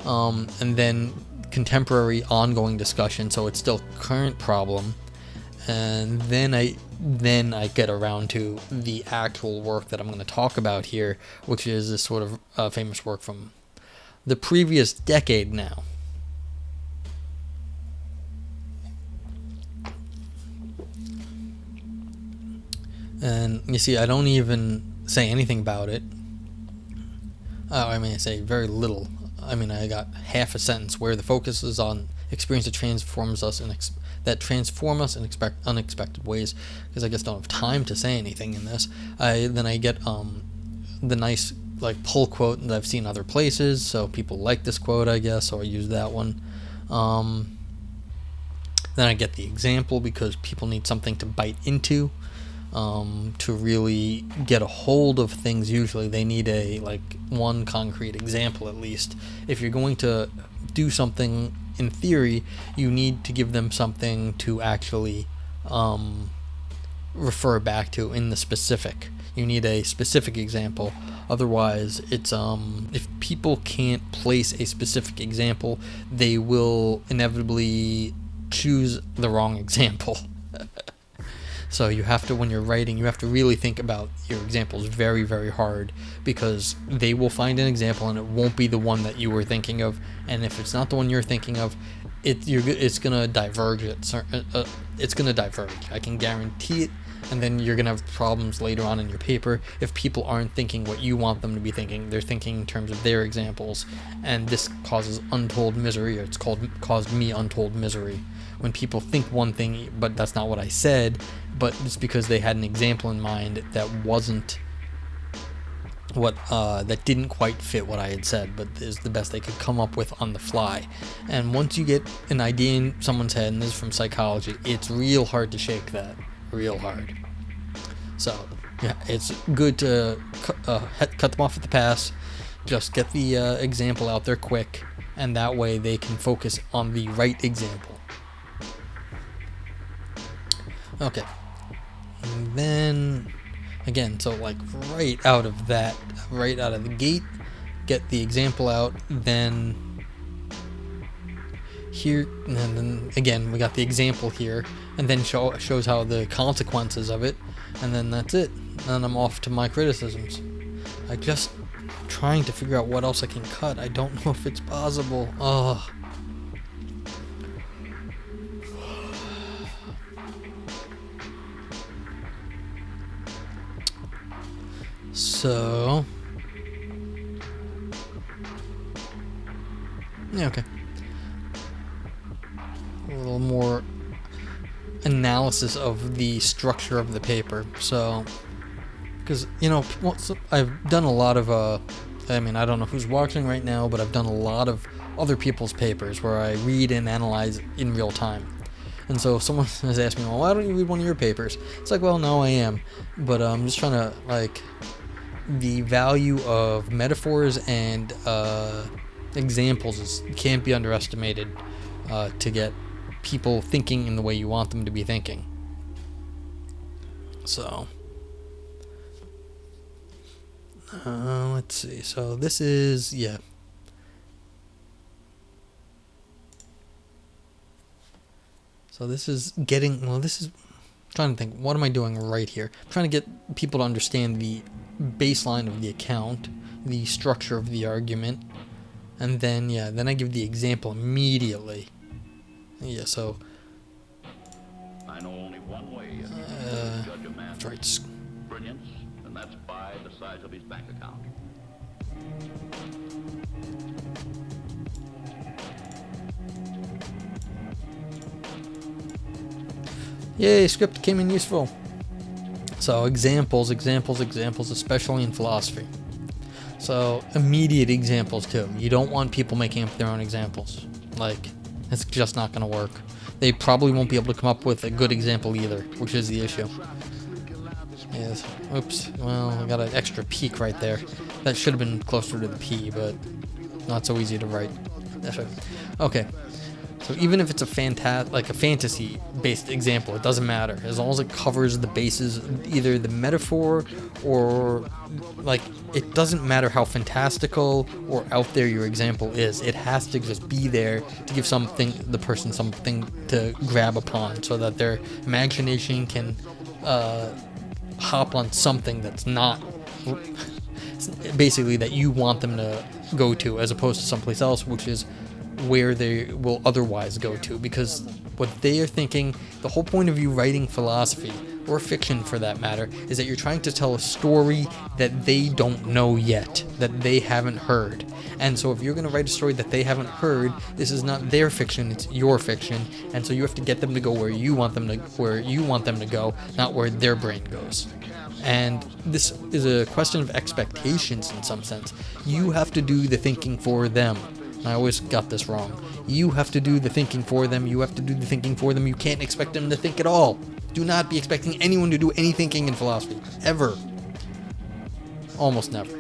Speaker 1: And then contemporary ongoing discussion, so it's still current problem. And then I get around to the actual work that I'm going to talk about here, which is this sort of famous work from the previous decade now. And you see, I don't even say anything about it. I mean, I say very little. I mean, I got half a sentence where the focus is on experience that transforms us in unexpected ways, because I just don't have time to say anything in this. Then I get the nice like pull quote that I've seen other places, so people like this quote, I guess, so I use that one. Then I get the example because people need something to bite into. To really get a hold of things, usually they need one concrete example at least. If you're going to do something in theory, you need to give them something to actually refer back to in the specific. You need a specific example. Otherwise, it's if people can't place a specific example, they will inevitably choose the wrong example. So you have to, when you're writing, you have to really think about your examples very, very hard, because they will find an example and it won't be the one that you were thinking of. And if it's not the one you're thinking of, it's gonna diverge. It's gonna diverge. I can guarantee it. And then you're gonna have problems later on in your paper if people aren't thinking what you want them to be thinking. They're thinking in terms of their examples, and this causes untold misery. Or it's caused me untold misery. When people think one thing, but that's not what I said, but it's because they had an example in mind that wasn't what that didn't quite fit what I had said, but is the best they could come up with on the fly. And once you get an idea in someone's head, and this is from psychology, it's real hard to shake that, real hard. So yeah, it's good to cut them off at the pass. Just get the example out there quick, and that way they can focus on the right example. Okay, and then again, so like right out of the gate, get the example out, then here, and then again we got the example here, and then shows how the consequences of it, and then that's it. And I'm off to my criticisms. I just trying to figure out what else I can cut. I don't know if it's possible. Ugh. So, yeah, okay. A little more analysis of the structure of the paper. So, because, I've done a lot of, I don't know who's watching right now, but I've done a lot of other people's papers where I read and analyze in real time. And so if someone has asked me, well, why don't you read one of your papers? It's like, well, no, I am. But I'm just trying to, the value of metaphors and examples can't be underestimated to get people thinking in the way you want them to be thinking. So, let's see. So this is, yeah. So this is trying to think, what am I doing right here? I'm trying to get people to understand the baseline of the account, the structure of the argument, and then I give the example immediately. Yeah, so
Speaker 2: I know only one way to judge a man's brilliance, and that's by the size of his bank account.
Speaker 1: Yay, script came in useful. So examples, especially in philosophy. So immediate examples too. You don't want people making up their own examples. It's just not going to work. They probably won't be able to come up with a good example either, which is the issue. Yes. Oops. Well, I got an extra peak right there. That should have been closer to the P, but not so easy to write. That's right. Okay. So even if it's a fantasy-based example, it doesn't matter. As long as it covers the bases, either the metaphor or, like, it doesn't matter how fantastical or out there your example is. It has to just be there to give the person something to grab upon, so that their imagination can hop on something that's not basically that you want them to go to, as opposed to someplace else, which is where they will otherwise go to. Because what they are thinking, the whole point of you writing philosophy, or fiction for that matter, is that you're trying to tell a story that they don't know yet, that they haven't heard. And so if you're going to write a story that they haven't heard, this is not their fiction, it's your fiction. And so you have to get them to go where you want them to go, not where their brain goes. And this is a question of expectations in some sense. You have to do the thinking for them. I always got this wrong. You have to do the thinking for them. You have to do the thinking for them. You can't expect them to think at all. Do not be expecting anyone to do any thinking in philosophy. Ever. Almost never.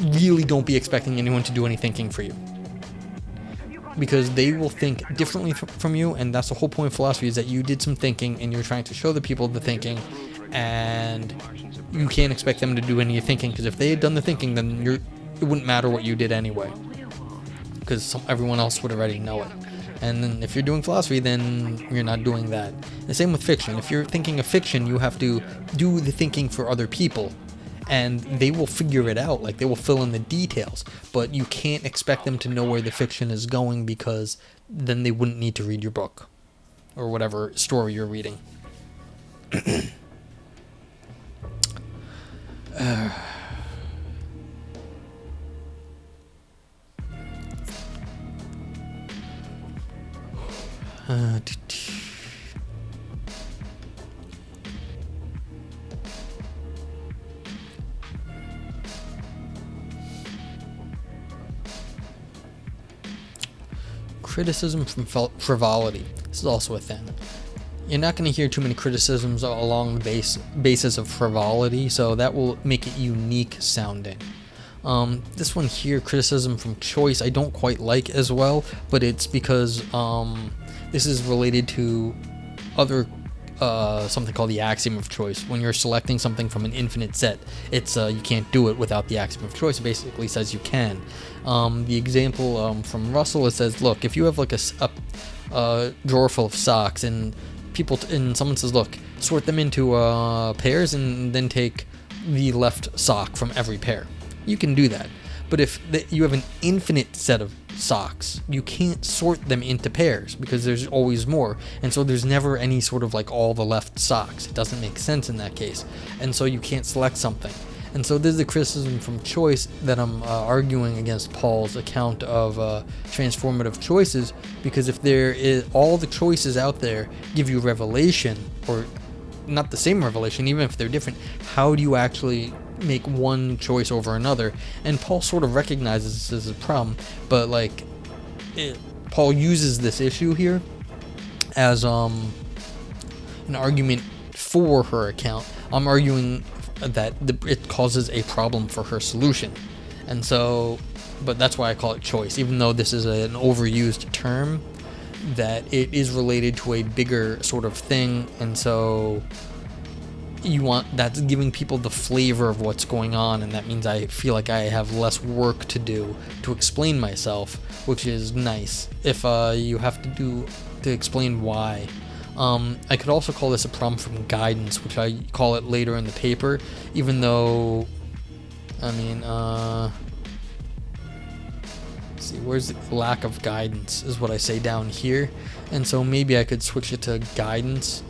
Speaker 1: Really don't be expecting anyone to do any thinking for you. Because they will think differently from you, and that's the whole point of philosophy, is that you did some thinking and you're trying to show the people the thinking, and you can't expect them to do any thinking, because if they had done the thinking, then it wouldn't matter what you did anyway, because everyone else would already know it. And then if you're doing philosophy, then you're not doing that. The same with fiction. If you're thinking of fiction, you have to do the thinking for other people, and they will figure it out. Like, they will fill in the details, but you can't expect them to know where the fiction is going, because then they wouldn't need to read your book or whatever story you're reading. Criticism from frivolity. This is also a thing. You're not going to hear too many criticisms along the basis of frivolity, so that will make it unique sounding. This one here, criticism from choice, I don't quite like as well, but it's because this is related to other something called the Axiom of Choice. When you're selecting something from an infinite set, it's you can't do it without the Axiom of Choice. It basically says you can. The example from Russell, it says, look, if you have like a drawer full of socks, and someone says, look, sort them into pairs and then take the left sock from every pair. You can do that. But if you have an infinite set of socks, you can't sort them into pairs, because there's always more, and so there's never any sort of like all the left socks. It doesn't make sense in that case, and so you can't select something. And so this is the criticism from choice that I'm arguing against Paul's account of transformative choices, because if there is all the choices out there give you revelation, or not the same revelation, even if they're different, how do you actually make one choice over another? And Paul sort of recognizes this as a problem, but like Paul uses this issue here as an argument for her account. I'm arguing that it causes a problem for her solution, and so, but that's why I call it choice, even though this is an overused term, that it is related to a bigger sort of thing. And so that's giving people the flavor of what's going on, and that means I feel like I have less work to do to explain myself, which is nice if you have to explain why. I could also call this a problem from guidance, which I call it later in the paper, even though, I mean, let's see, where's the lack of guidance is what I say down here, and so maybe I could switch it to guidance.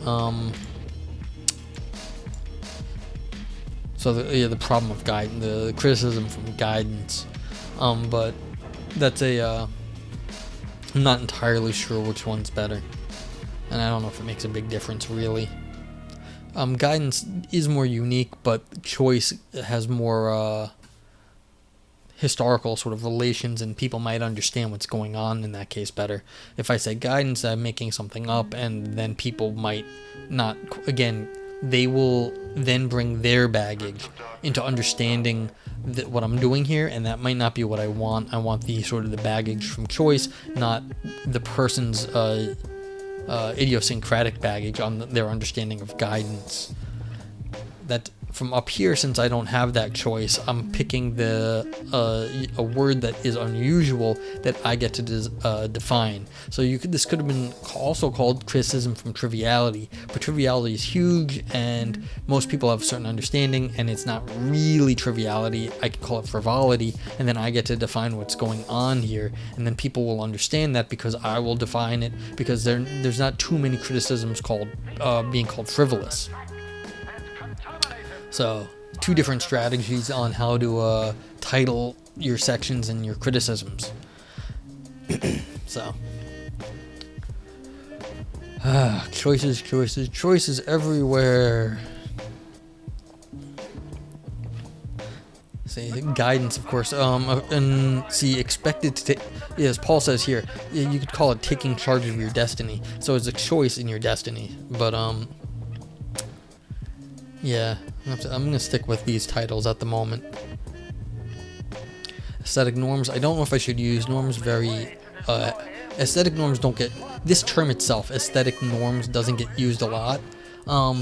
Speaker 1: So the problem of guidance, the criticism from guidance, but that's I'm not entirely sure which one's better, and I don't know if it makes a big difference really. Guidance is more unique, but choice has more historical sort of relations, and people might understand what's going on in that case better. If I say guidance, I'm making something up, and then people might not, again, they will then bring their baggage into understanding what I'm doing here, and that might not be what I want. I want the sort of the baggage from choice, not the person's idiosyncratic baggage on their understanding of guidance. That from up here, since I don't have that choice, I'm picking a word that is unusual that I get to define. So this could have been also called criticism from triviality, but triviality is huge, and most people have a certain understanding, and it's not really triviality. I can call it frivolity, and then I get to define what's going on here, and then people will understand that because I will define it, because there's not too many criticisms called being called frivolous. So, two different strategies on how to title your sections and your criticisms. So, choices everywhere. See, guidance, of course. And see, expected to take. Yeah, as Paul says here, you could call it taking charge of your destiny. So it's a choice in your destiny. But yeah, I'm gonna stick with these titles at the moment. Aesthetic norms. I don't know if I should use norms. Aesthetic norms don't get this term itself. Aesthetic norms doesn't get used a lot.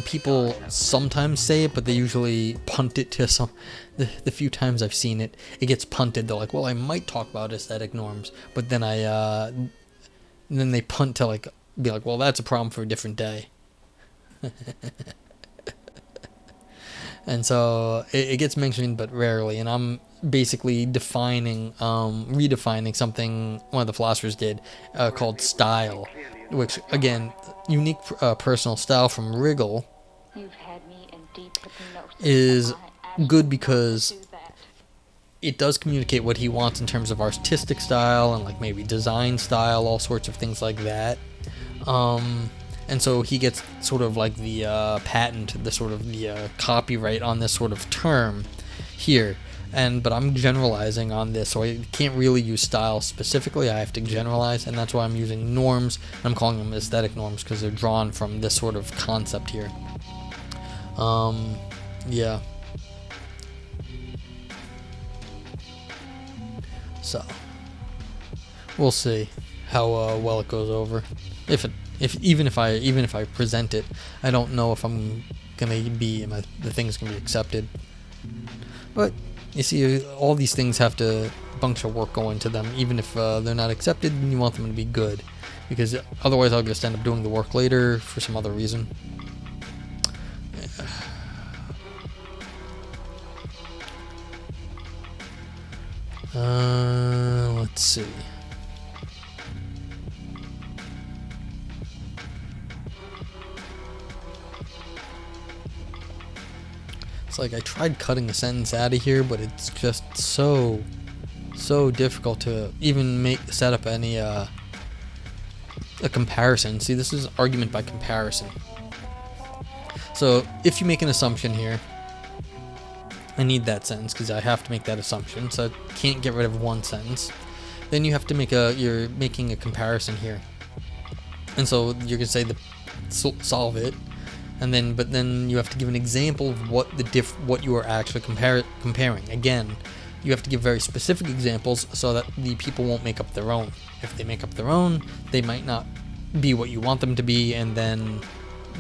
Speaker 1: People sometimes say it, but they usually punt it to some. The few times I've seen it, it gets punted. They're like, "Well, I might talk about aesthetic norms," but then then they punt to be like, "Well, that's a problem for a different day." And so it gets mentioned, but rarely. And I'm basically redefining something one of the philosophers did called style, which, again, unique personal style from Wriggle is good because it does communicate what he wants in terms of artistic style and maybe design style, all sorts of things like that. And so he gets sort of the patent, the copyright on this sort of term here. But I'm generalizing on this, so I can't really use style specifically. I have to generalize, and that's why I'm using norms. I'm calling them aesthetic norms because they're drawn from this sort of concept here. Yeah. So we'll see how well it goes over. Even if I present it, I don't know if I'm gonna be the thing's gonna be accepted. But you see, all these things have a bunch of work go into them. Even if they're not accepted, you want them to be good, because otherwise I'll just end up doing the work later for some other reason. Let's see. It's I tried cutting a sentence out of here, but it's just so difficult to even set up any a comparison. See, this is argument by comparison. So if you make an assumption here, I need that sentence because I have to make that assumption, so I can't get rid of one sentence. Then you have to you're making a comparison here, and so you're gonna say solve it. But then you have to give an example of what you are actually comparing. Again, you have to give very specific examples so that the people won't make up their own. If they make up their own, they might not be what you want them to be, and then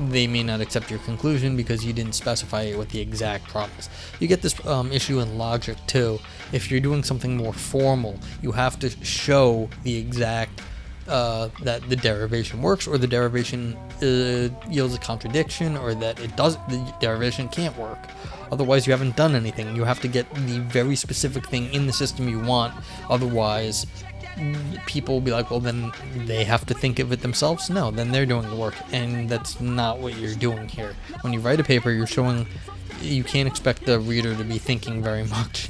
Speaker 1: they may not accept your conclusion because you didn't specify what the exact problem is. You get this issue in logic too. If you're doing something more formal, you have to show the exact that the derivation works, or the derivation yields a contradiction, or that the derivation can't work. Otherwise, you haven't done anything. You have to get the very specific thing in the system you want. Otherwise, people will be like, well, then they have to think of it themselves. No, then they're doing the work, and that's not what you're doing here. When you write a paper, you're showing you can't expect the reader to be thinking very much.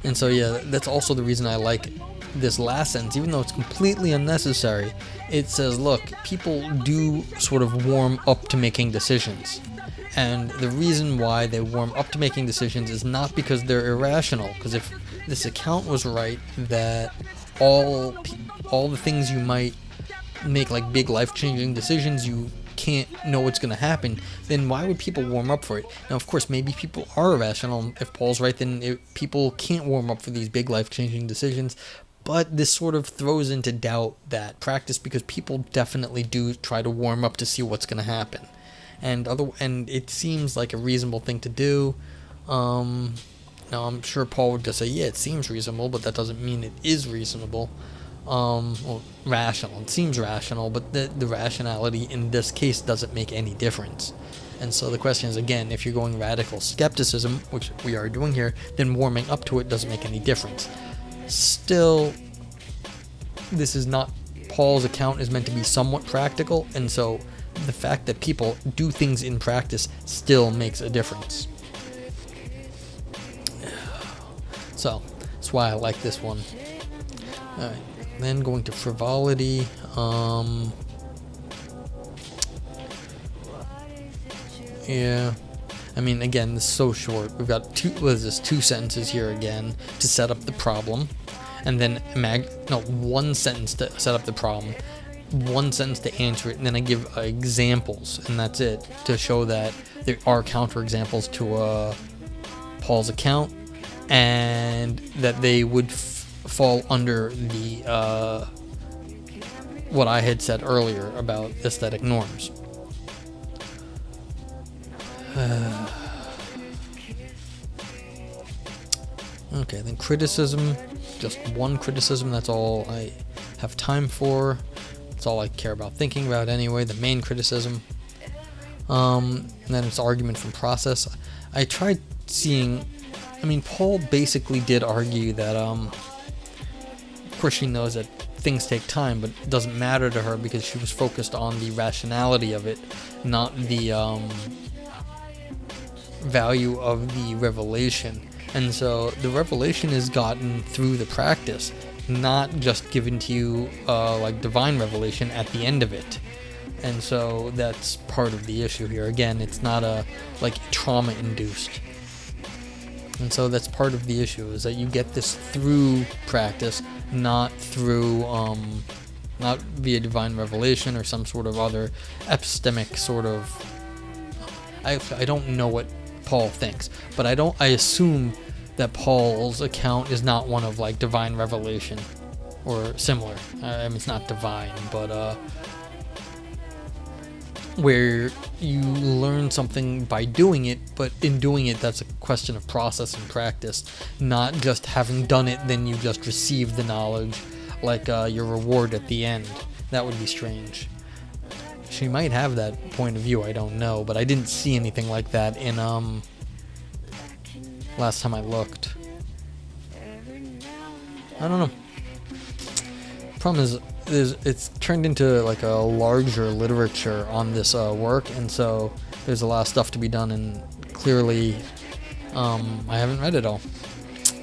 Speaker 1: And so, yeah, that's also the reason I like this last sentence, even though it's completely unnecessary. It says, look, people do sort of warm up to making decisions. And the reason why they warm up to making decisions is not because they're irrational. Because if this account was right, that all all the things you might make, like big life-changing decisions, you can't know what's going to happen, then why would people warm up for it? Now, of course, maybe people are irrational. If Paul's right, then people can't warm up for these big life-changing decisions. But this sort of throws into doubt that practice, because people definitely do try to warm up to see what's going to happen, and it seems like a reasonable thing to do. Now, I'm sure Paul would just say, yeah, it seems reasonable, but that doesn't mean it is reasonable. Well, rational. It seems rational, but the rationality in this case doesn't make any difference. And so the question is, again, if you're going radical skepticism, which we are doing here, then warming up to it doesn't make any difference. Still, this is not, Paul's account is meant to be somewhat practical, and so the fact that people do things in practice still makes a difference. So, that's why I like this one. Alright, then going to frivolity. Yeah. I mean, again, this is so short. We've got two sentences here again to set up the problem. And then, one sentence to set up the problem. One sentence to answer it. And then I give examples. And that's it. To show that there are counterexamples to Paul's account. And that they would fall under the what I had said earlier about aesthetic norms. Okay, then criticism. Just one criticism. That's all I have time for. That's all I care about thinking about anyway. The main criticism. And then it's argument from process. I tried seeing. I mean, Paul basically did argue that, of course she knows that things take time, but it doesn't matter to her because she was focused on the rationality of it, not the value of the revelation. And so the revelation is gotten through the practice, not just given to you like divine revelation at the end of it. And so that's part of the issue here. Again, it's not trauma-induced. And so that's part of the issue, is that you get this through practice, not through, not via divine revelation or some sort of other epistemic sort of. I don't know what Paul thinks, but I assume that Paul's account is not one of like divine revelation or similar. I mean, it's not divine, but where you learn something by doing it, but in doing it, that's a question of process and practice, not just having done it, then you just receive the knowledge like your reward at the end. That would be strange. She might have that point of view, I don't know, but I didn't see anything like that in last time I looked. I don't know. Problem is it's turned into like a larger literature on this work, and so there's a lot of stuff to be done, and clearly I haven't read it all,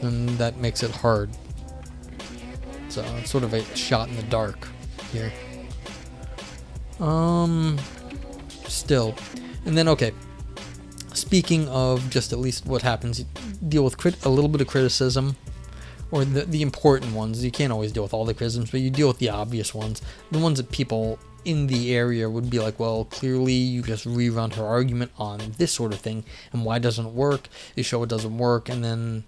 Speaker 1: and that makes it hard. So it's sort of a shot in the dark here. Still, and then okay, speaking of just at least what happens, you deal with a little bit of criticism, or the important ones. You can't always deal with all the criticisms, but you deal with the obvious ones, the ones that people in the area would be like, well, clearly you just rerun her argument on this sort of thing, and why doesn't it work? You show it doesn't work, and then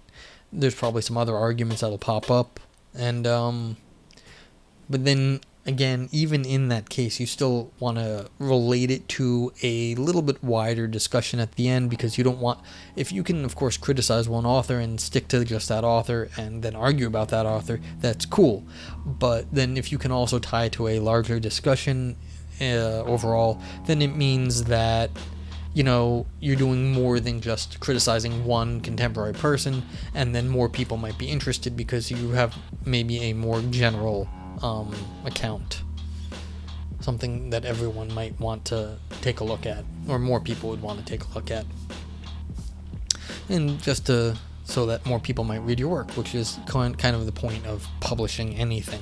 Speaker 1: there's probably some other arguments that'll pop up, and but then again, even in that case, you still want to relate it to a little bit wider discussion at the end, because you don't want, if you can, of course, criticize one author and stick to just that author and then argue about that author, that's cool. But then if you can also tie to a larger discussion overall, then it means that, you know, you're doing more than just criticizing one contemporary person, and then more people might be interested because you have maybe a more general account, something that everyone might want to take a look at, or more people would want to take a look at, and just so that more people might read your work, which is kind of the point of publishing anything,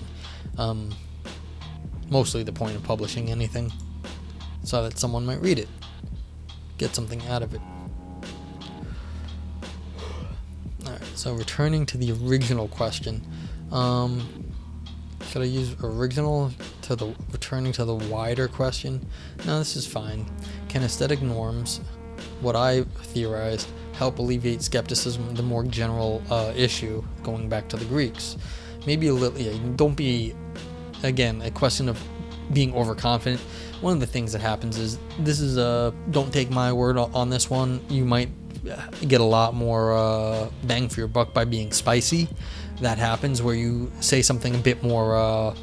Speaker 1: mostly the point of publishing anything, so that someone might read it, get something out of it. Alright, so returning to the original question, Should I use original to the returning to the wider question? No, this is fine. Can aesthetic norms, what I theorized, help alleviate skepticism, the more general issue, going back to the Greeks? Maybe a little, yeah, don't be, again, a question of being overconfident. One of the things that happens is, this is don't take my word on this one, you might get a lot more bang for your buck by being spicy. That happens where you say something a bit more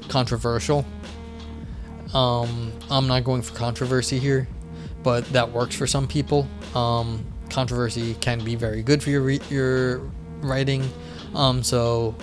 Speaker 1: controversial. I'm not going for controversy here, but that works for some people. Controversy can be very good for your writing, so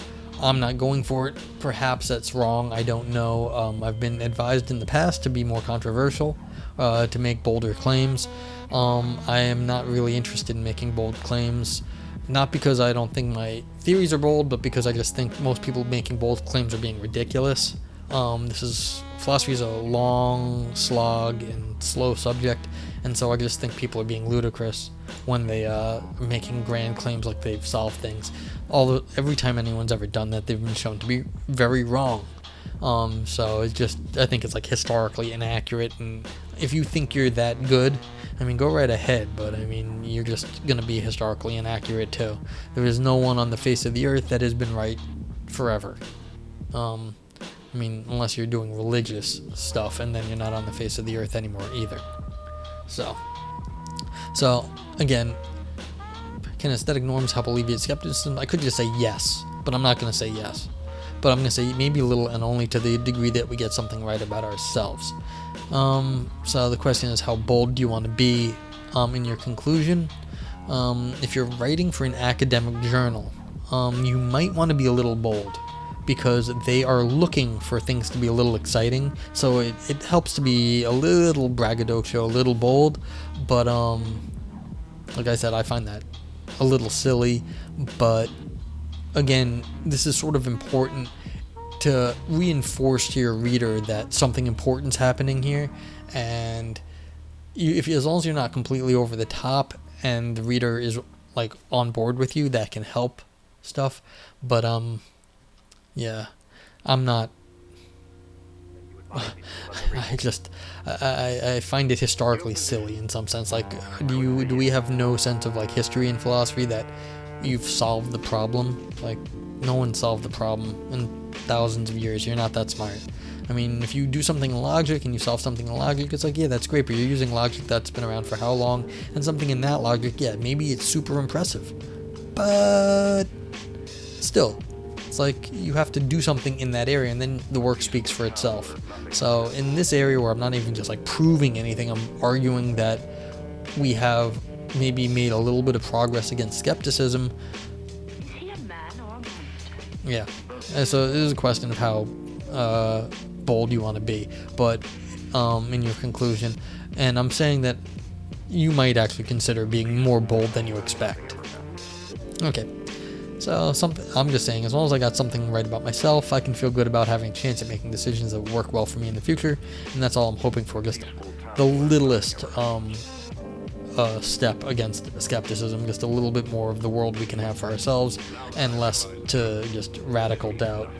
Speaker 1: I'm not going for it. Perhaps that's wrong, I don't know. I've been advised in the past to be more controversial, to make bolder claims. I am not really interested in making bold claims, not because I don't think my theories are bold, but because I just think most people making bold claims are being ridiculous. Philosophy is a long slog and slow subject, and so I just think people are being ludicrous when they are making grand claims like they've solved things. Every time anyone's ever done that, they've been shown to be very wrong. So it's just, I think it's like historically inaccurate, and if you think you're that good, I mean, go right ahead, but I mean, you're just gonna be historically inaccurate too. There is no one on the face of the earth that has been right forever. I mean, unless you're doing religious stuff, and then you're not on the face of the earth anymore either. So again, can aesthetic norms help alleviate skepticism? I could just say yes, but I'm not gonna say yes. But I'm going to say maybe a little, and only to the degree that we get something right about ourselves. So the question is, how bold do you want to be in your conclusion? If you're writing for an academic journal, you might want to be a little bold, because they are looking for things to be a little exciting. So it helps to be a little braggadocio, a little bold. But like I said, I find that a little silly. But again, this is sort of important to reinforce to your reader that something important's happening here, and as long as you're not completely over the top and the reader is like on board with you, that can help stuff. But yeah, I'm not. I find it historically silly in some sense. Like, do we have no sense of like history and philosophy that you've solved the problem? Like, no one solved the problem in thousands of years. You're not that smart. I mean, if you do something in logic and you solve something in logic, it's like, yeah, that's great, but you're using logic that's been around for how long? And something in that logic, yeah, maybe it's super impressive, but still, it's like you have to do something in that area, and then the work speaks for itself. So in this area where I'm not even just like proving anything, I'm arguing that we have maybe made a little bit of progress against skepticism.
Speaker 3: Is he a man or a monster?
Speaker 1: Yeah, and so it is a question of how bold you want to be, but in your conclusion, and I'm saying that you might actually consider being more bold than you expect. Okay, so I'm just saying, as long as I got something right about myself, I can feel good about having a chance at making decisions that work well for me in the future, and that's all I'm hoping for. Just the littlest step against skepticism, just a little bit more of the world we can have for ourselves, and less to just radical doubt.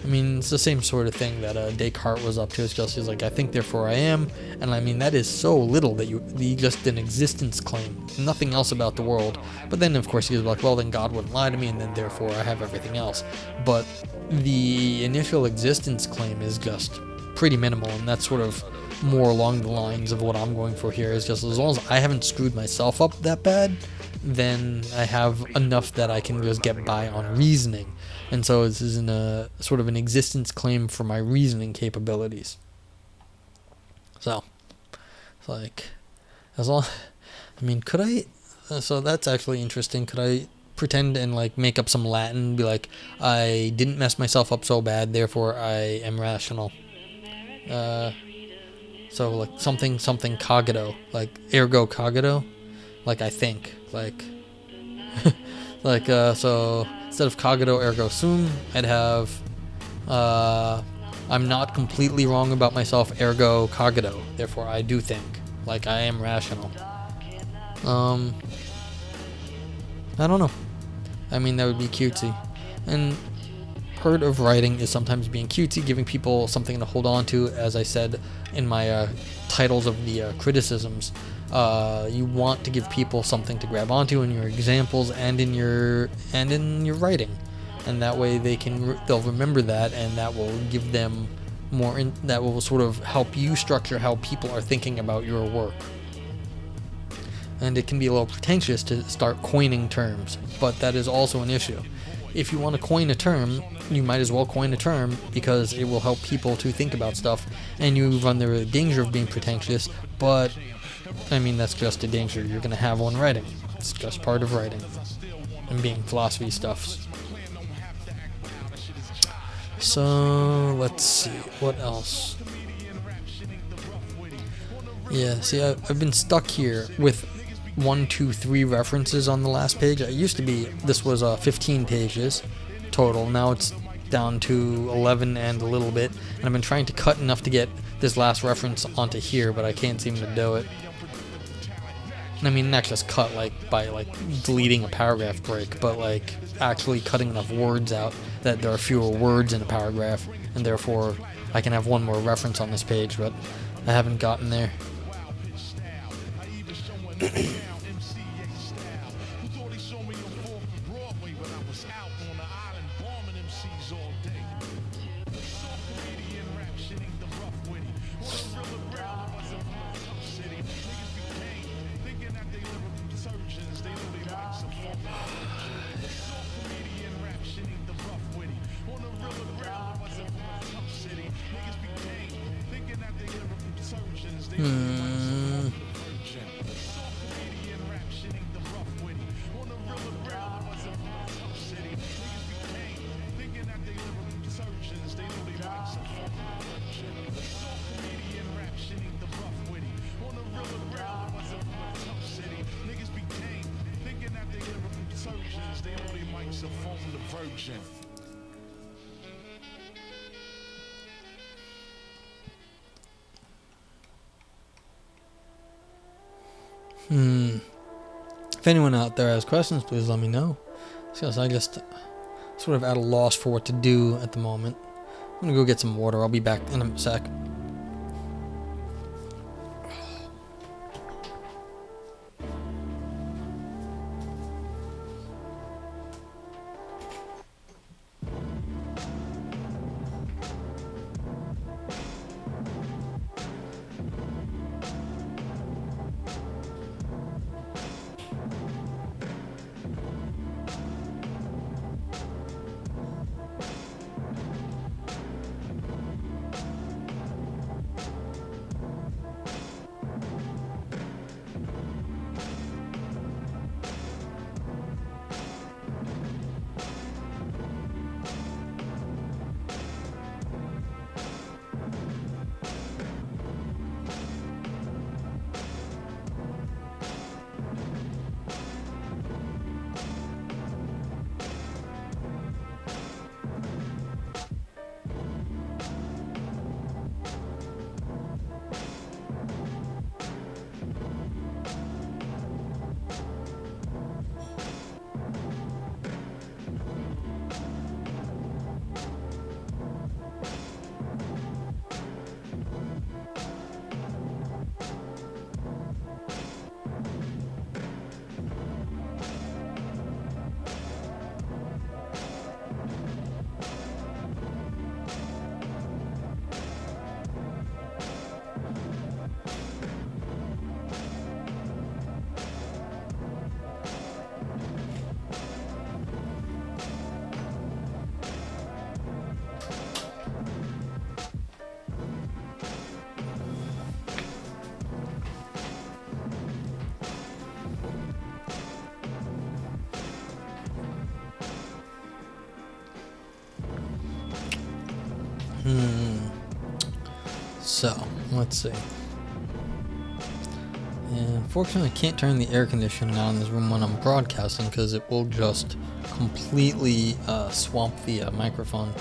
Speaker 1: I mean, it's the same sort of thing that Descartes was up to. It's just, he's like, I think, therefore I am. And I mean, that is so little that you just an existence claim, nothing else about the world. But then, of course, he was like, well, then God wouldn't lie to me, and then therefore I have everything else. But the initial existence claim is just pretty minimal, and that's sort of more along the lines of what I'm going for here, is just as long as I haven't screwed myself up that bad, then I have enough that I can just get by on reasoning. And so this is a sort of an existence claim for my reasoning capabilities. So it's like, as long, I mean, could I, so that's actually interesting. Could I pretend and like make up some Latin, be like, I didn't mess myself up so bad, therefore I am rational? So like something cogito, like ergo cogito, like I think, like like so instead of cogito ergo sum, I'd have I'm not completely wrong about myself, ergo cogito, therefore I do think, like I am rational. I don't know. I mean, that would be cutesy. And part of writing is sometimes being cutesy, giving people something to hold on to. As I said in my titles of the criticisms, you want to give people something to grab onto in your examples and in your writing, and that way they'll remember that, and that will give them more. That will sort of help you structure how people are thinking about your work. And it can be a little pretentious to start coining terms, but that is also an issue. If you want to coin a term, you might as well coin a term, because it will help people to think about stuff, and you run the danger of being pretentious, but I mean, that's just a danger you're going to have when writing. It's just part of writing and being philosophy stuffs. So, let's see, what else? Yeah, see, I've been stuck here with 1, 2, 3 references on the last page. It used to be, this was 15 pages total. Now it's down to 11 and a little bit. And I've been trying to cut enough to get this last reference onto here, but I can't seem to do it. I mean, not just cut by deleting a paragraph break, but actually cutting enough words out that there are fewer words in a paragraph, and therefore I can have one more reference on this page, but I haven't gotten there. If anyone out there has questions, please let me know. Because I just sort of at a loss for what to do at the moment. I'm gonna go get some water. I'll be back in a sec. So, let's see. And unfortunately, I can't turn the air conditioning on in this room when I'm broadcasting because it will just completely swamp the microphone.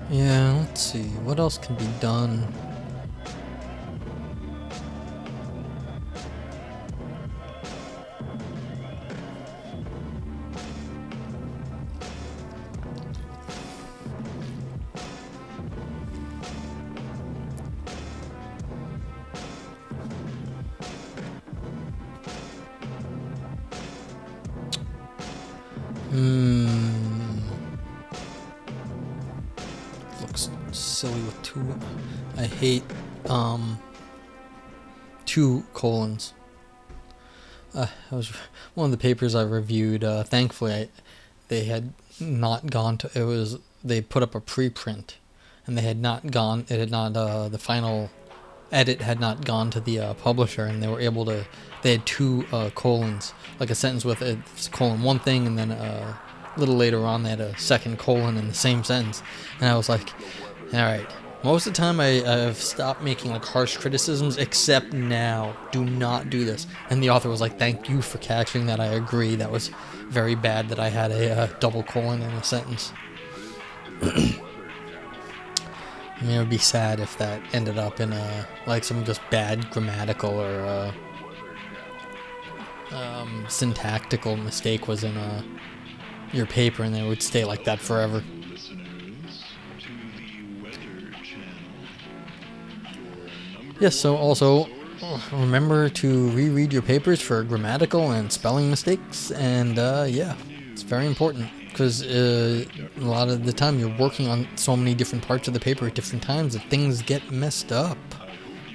Speaker 1: Yeah, let's see. What else can be done? Looks silly with two. I hate two colons. That was one of the papers I reviewed. Thankfully, they had not gone to. It was they put up a preprint, and they had not gone. It had not. The final edit had not gone to the publisher, and they were able to. They had two colons, like a sentence with a colon one thing, and then a little later on they had a second colon in the same sentence, and I was like, all right. Most of the time I've stopped making like harsh criticisms, except now. Do not do this. And the author was like, thank you for catching that. I agree. That was very bad that I had a double colon in a sentence. I mean, it would be sad if that ended up in like some just bad grammatical or syntactical mistake was in your paper, and it would stay like that forever. Yes, so also remember to reread your papers for grammatical and spelling mistakes, and yeah, it's very important, because a lot of the time you're working on so many different parts of the paper at different times that things get messed up.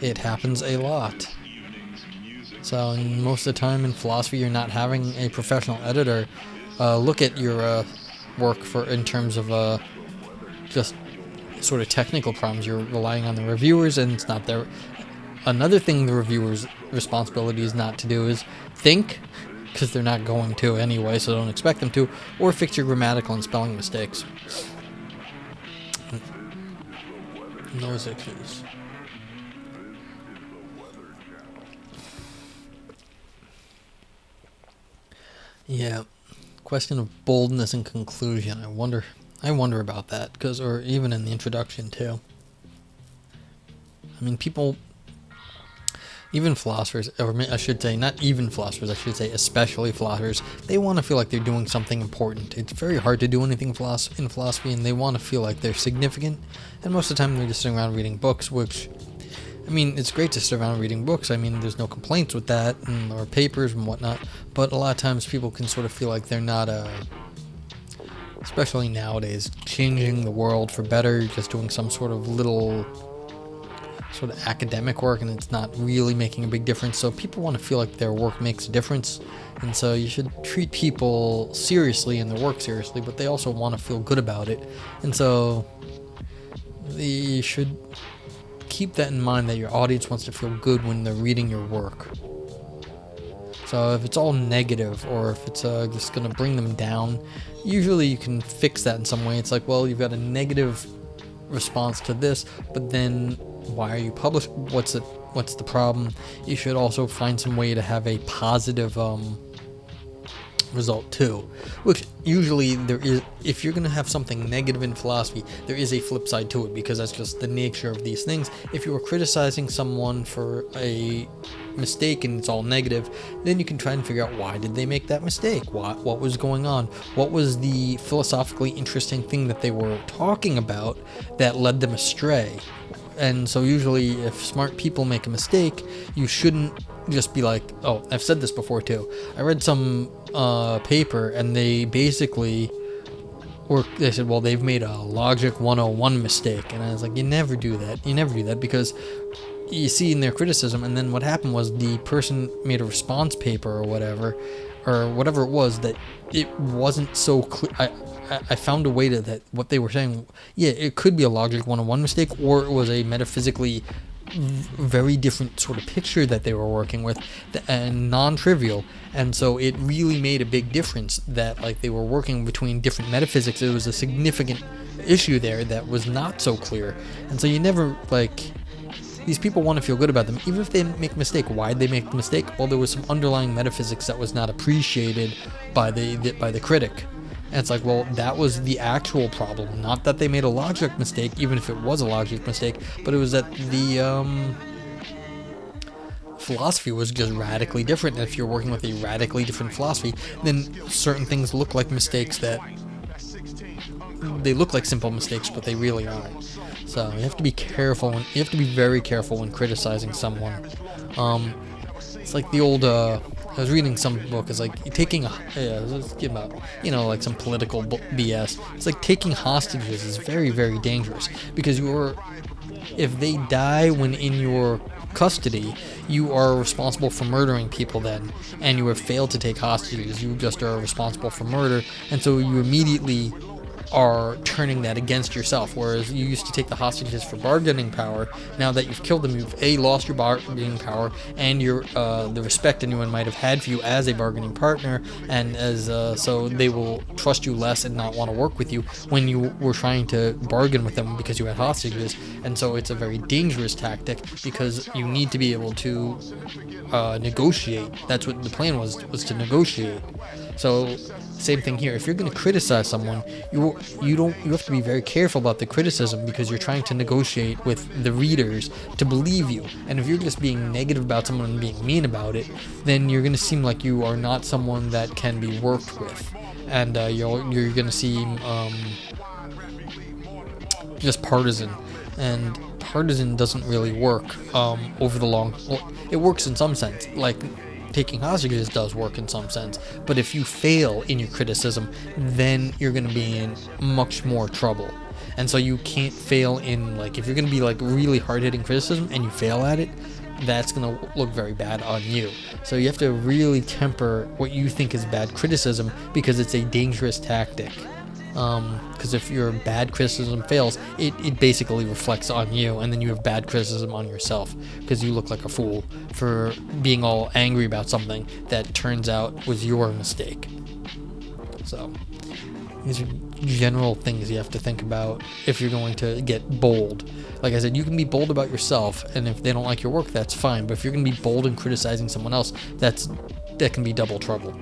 Speaker 1: It happens a lot. So most of the time in philosophy you're not having a professional editor look at your work in terms of just sort of technical problems. You're relying on the reviewers, and it's not their. Another thing the reviewers' responsibility is not to do is think, because they're not going to anyway, so don't expect them to, or fix your grammatical and spelling mistakes. Those issues. Yeah, question of boldness and conclusion. I wonder about that, or even in the introduction too. I mean, people, even philosophers, or I should say not even philosophers, I should say especially philosophers, they want to feel like they're doing something important. It's very hard to do anything in philosophy, and they want to feel like they're significant, and most of the time they're just sitting around reading books, which, I mean, it's great to sit around reading books. I mean, there's no complaints with that, or papers and whatnot, but a lot of times people can sort of feel like they're not, especially nowadays, changing the world for better, just doing some sort of little sort of academic work, and it's not really making a big difference. So people want to feel like their work makes a difference, and so you should treat people seriously and their work seriously, but they also want to feel good about it, and so you should keep that in mind, that your audience wants to feel good when they're reading your work. So if it's all negative, or if it's just going to bring them down, usually you can fix that in some way. It's like, well, you've got a negative response to this, but then why are you publishing? What's the problem? You should also find some way to have a positive result too, which usually there is. If you're going to have something negative in philosophy, there is a flip side to it, because that's just the nature of these things. If you were criticizing someone for a mistake and it's all negative, then you can try and figure out, why did they make that mistake? What was going on? What was the philosophically interesting thing that they were talking about that led them astray? And so usually if smart people make a mistake, you shouldn't just be like, oh, I've said this before too. I read some paper, and they basically they said, well, they've made a Logic 101 mistake. And I was like, you never do that, because you see in their criticism, and then what happened was the person made a response paper or whatever it was, that it wasn't so clear. I found a way that what they were saying, yeah, it could be a Logic 101 mistake, or it was a metaphysically very different sort of picture that they were working with, and non-trivial. And so it really made a big difference that, like, they were working between different metaphysics. It was a significant issue there that was not so clear. And so you never, like, these people want to feel good about them, even if they make a mistake. Why'd they make the mistake? Well, there was some underlying metaphysics that was not appreciated by the critic. And it's like, well, that was the actual problem. Not that they made a logic mistake, even if it was a logic mistake, but it was that the philosophy was just radically different. And if you're working with a radically different philosophy, then certain things look like mistakes that they look like simple mistakes, but they really aren't. So you have to be careful. You have to be very careful when criticizing someone. It's like the old. I was reading some book. It's like taking let's give about, like some political BS. It's like taking hostages is very, very dangerous, because if they die when in your custody, you are responsible for murdering people then, and you have failed to take hostages. You just are responsible for murder, and so you immediately are turning that against yourself. Whereas you used to take the hostages for bargaining power. Now that you've killed them, you've lost your bargaining power and your the respect anyone might have had for you as a bargaining partner, and as so they will trust you less and not want to work with you when you were trying to bargain with them because you had hostages. And so it's a very dangerous tactic, because you need to be able to negotiate. That's what the plan was to negotiate. So same thing here. If you're going to criticize someone, you have to be very careful about the criticism, because you're trying to negotiate with the readers to believe you. And if you're just being negative about someone and being mean about it, then you're going to seem like you are not someone that can be worked with, and you're going to seem just partisan. And partisan doesn't really work over the long. Well, it works in some sense, like taking hostages does work in some sense, but if you fail in your criticism, then you're going to be in much more trouble. And so you can't fail in, like, if you're going to be like really hard-hitting criticism and you fail at it, that's going to look very bad on you. So you have to really temper what you think is bad criticism, because it's a dangerous tactic. Because if your bad criticism fails, it basically reflects on you, and then you have bad criticism on yourself, because you look like a fool for being all angry about something that turns out was your mistake. So these are general things you have to think about if you're going to get bold. Like I said, you can be bold about yourself, and if they don't like your work, that's fine. But if you're going to be bold in criticizing someone else, that can be double trouble.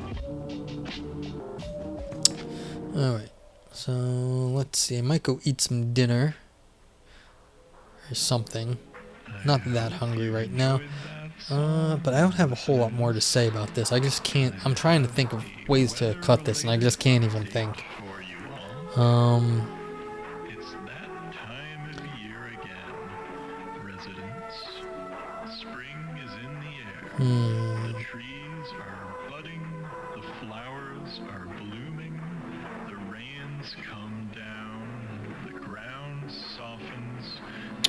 Speaker 1: Alright. So, let's see, I might go eat some dinner or something. Not that hungry right now. But I don't have a whole lot more to say about this. I just can't, I'm trying to think of ways to cut this, and I just can't even think.
Speaker 4: It's that time of year again, residents. Spring is in the air. The trees are budding, the flowers are blooming, the rains come down, the ground softens,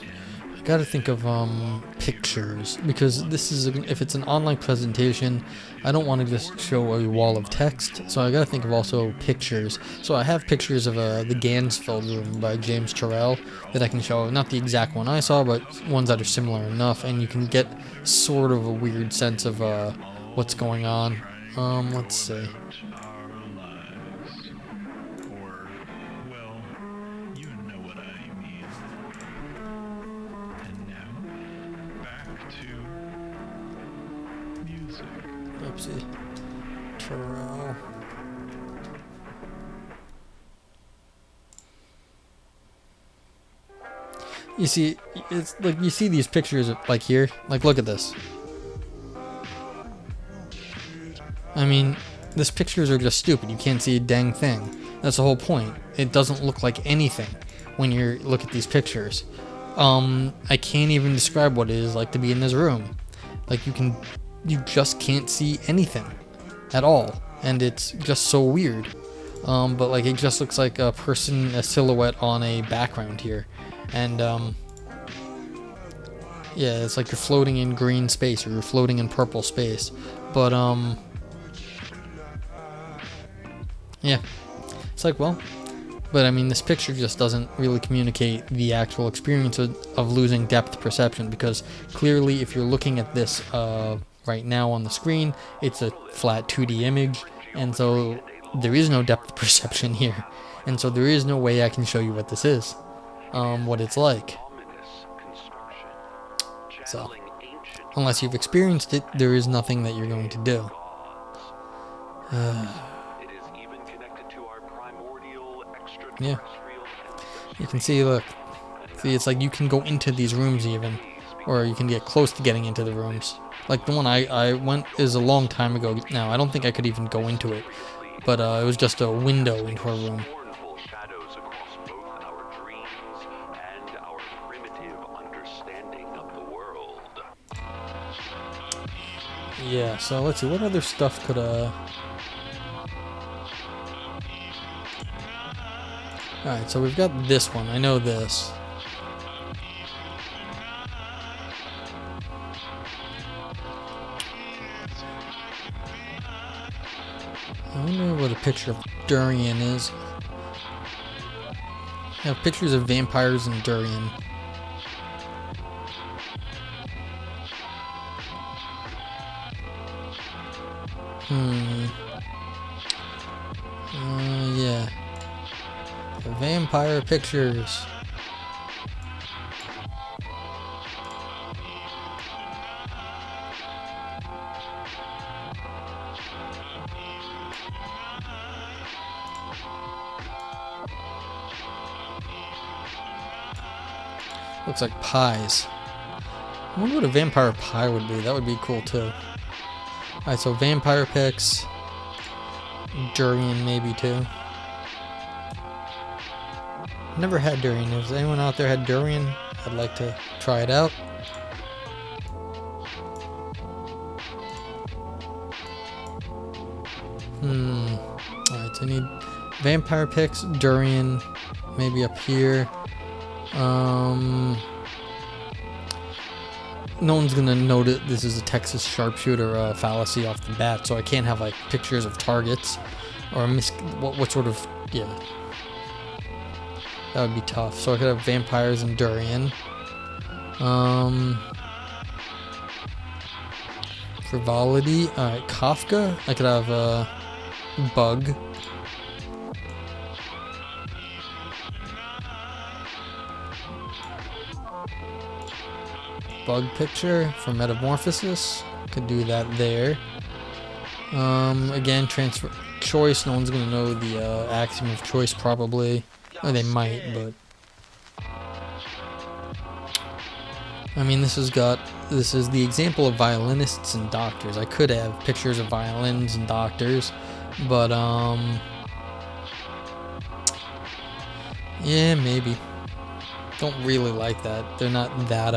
Speaker 4: and
Speaker 1: I gotta think of pictures, because this is if it's an online presentation, I don't want to just show a wall of text, so I gotta think of also pictures. So I have pictures of the Gansfeld Room by James Turrell that I can show, not the exact one I saw, but ones that are similar enough, and you can get sort of a weird sense of what's going on. Let's see.
Speaker 4: our lives. Or, well, you know what I mean. And now, back to music.
Speaker 1: Oopsie. Turrell. You see, it's like you see these pictures like here, like look at this. I mean, these pictures are just stupid. You can't see a dang thing. That's the whole point. It doesn't look like anything when you look at these pictures. I can't even describe what it is like to be in this room. Like you just can't see anything at all, and it's just so weird. But like it just looks like a person, a silhouette on a background here, and yeah, it's like you're floating in green space or you're floating in purple space. But yeah, it's like, well, but I mean, this picture just doesn't really communicate the actual experience of losing depth perception, because clearly if you're looking at this right now on the screen, it's a flat 2D image, and so there is no depth perception here, and so there is no way I can show you what this is, what it's like. So unless you've experienced it, there is nothing that you're going to do. Yeah. You can see, look. See, it's like you can go into these rooms even. Or you can get close to getting into the rooms. Like the one I went is a long time ago now. I don't think I could even go into it. But it was just a window into a room.
Speaker 5: Shadows across both our dreams and our primitive understanding of the world.
Speaker 1: Yeah, so let's see, what other stuff could Alright, so we've got this one. I know this. I wonder what a picture of Durian is. I have pictures of vampires and Durian. Yeah. The vampire pictures. Looks like pies. I wonder what a vampire pie would be. That would be cool too. Alright, so vampire pics. Durian maybe too. Never had durian. Has anyone out there had durian? I'd like to try it out. Alright, so I need vampire pics, durian, maybe up here. No one's gonna notice this is a Texas sharpshooter fallacy off the bat, so I can't have like pictures of targets or what sort of, yeah. That would be tough. So I could have vampires and durian. Frivolity. Alright, Kafka. I could have bug. Bug picture for Metamorphosis. Could do that there. Again, transfer choice. No one's gonna know the Axiom of Choice probably. Or they might, but I mean, this is the example of violinists and doctors. I could have pictures of violins and doctors, but yeah, maybe. Don't really like that. They're not that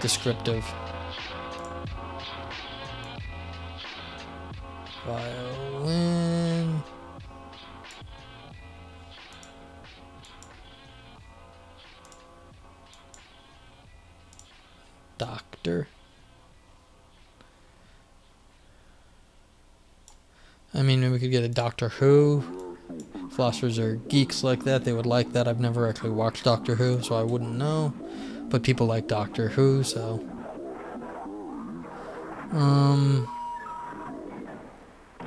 Speaker 1: descriptive. Violin. Doctor. I mean, maybe we could get a Doctor Who. Philosophers are geeks like that. They would like that. I've never actually watched Doctor Who, so I wouldn't know. But people like Doctor Who, so...
Speaker 4: I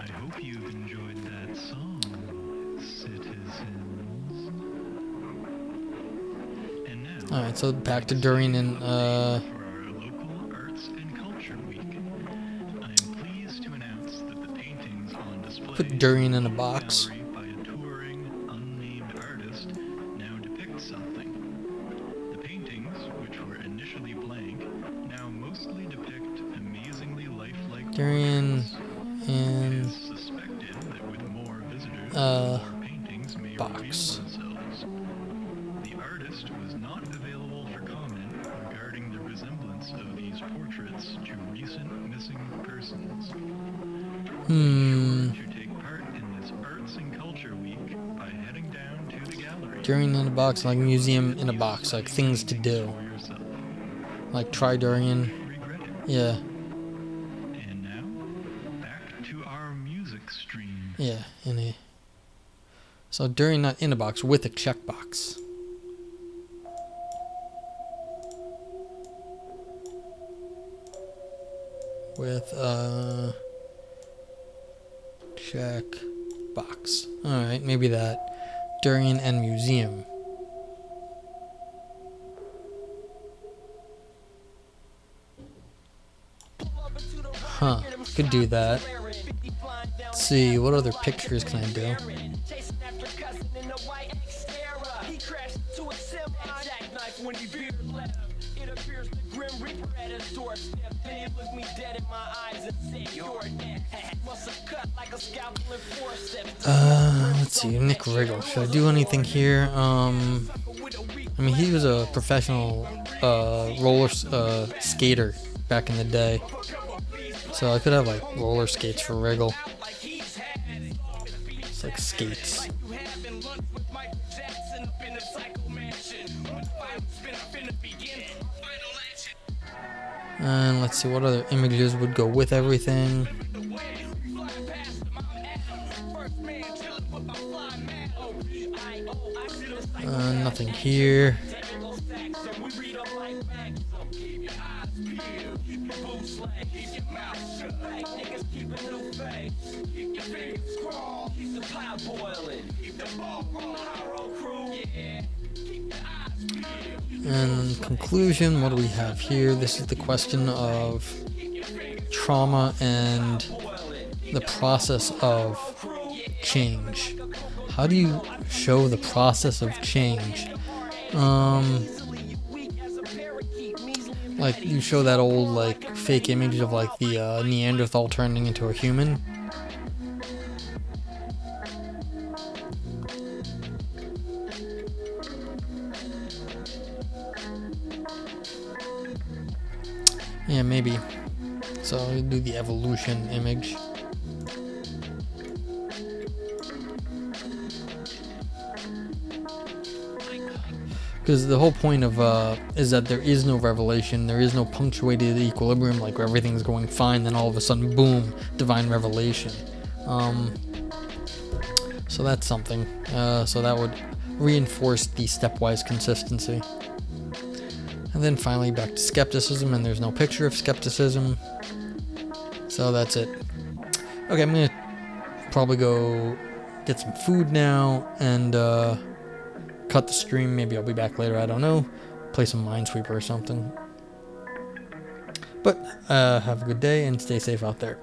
Speaker 4: hope you've enjoyed that song, citizens. And now...
Speaker 1: Alright, so back to Durian and,
Speaker 4: For our local Arts and Culture Week, I am pleased to announce that the paintings on display
Speaker 1: put Durian in a box.
Speaker 4: gallery by a touring, unnamed artist now depict something. The paintings, which were initially blank, now mostly depict amazingly lifelike
Speaker 1: Durian
Speaker 4: portraits. It
Speaker 1: and
Speaker 4: is suspected that with more visitors, more paintings may
Speaker 1: box.
Speaker 4: reveal themselves. The artist was not available for comment regarding the resemblance of these portraits to recent missing persons. Be sure to take part in this Arts and Culture Week by heading down to the gallery.
Speaker 1: Durian in a box, like museum in a box, like things to do.
Speaker 4: For yourself.
Speaker 1: Like try Durian.
Speaker 4: Regret it.
Speaker 1: Yeah,
Speaker 4: And now, back to our music stream.
Speaker 1: yeah, in a... So Durian not in a box, with a checkbox. With a check box. Alright, maybe that. Durian and museum. Huh, could do that. Let's see, what other pictures can I do? Let's see, Nick Riggle. Should I do anything here? I mean, he was a professional roller skater back in the day. So I could have like roller skates for Riggle. It's like skates. And let's see what other images would go with everything. Nothing here. And in conclusion, what do we have here? This is the question of trauma and the process of change. How do you show the process of change? Like you show that old like fake image of like the Neanderthal turning into a human. Yeah, maybe. So I'll do the evolution image. Because the whole point of is that there is no revelation, there is no punctuated equilibrium, like where everything's going fine, then all of a sudden, boom, divine revelation. So that's something. So that would reinforce the stepwise consistency. And then finally back to skepticism, and there's no picture of skepticism. So that's it. Okay, I'm gonna probably go get some food now and cut the stream. Maybe I'll be back later, I don't know. Play some Minesweeper or something. But have a good day and stay safe out there.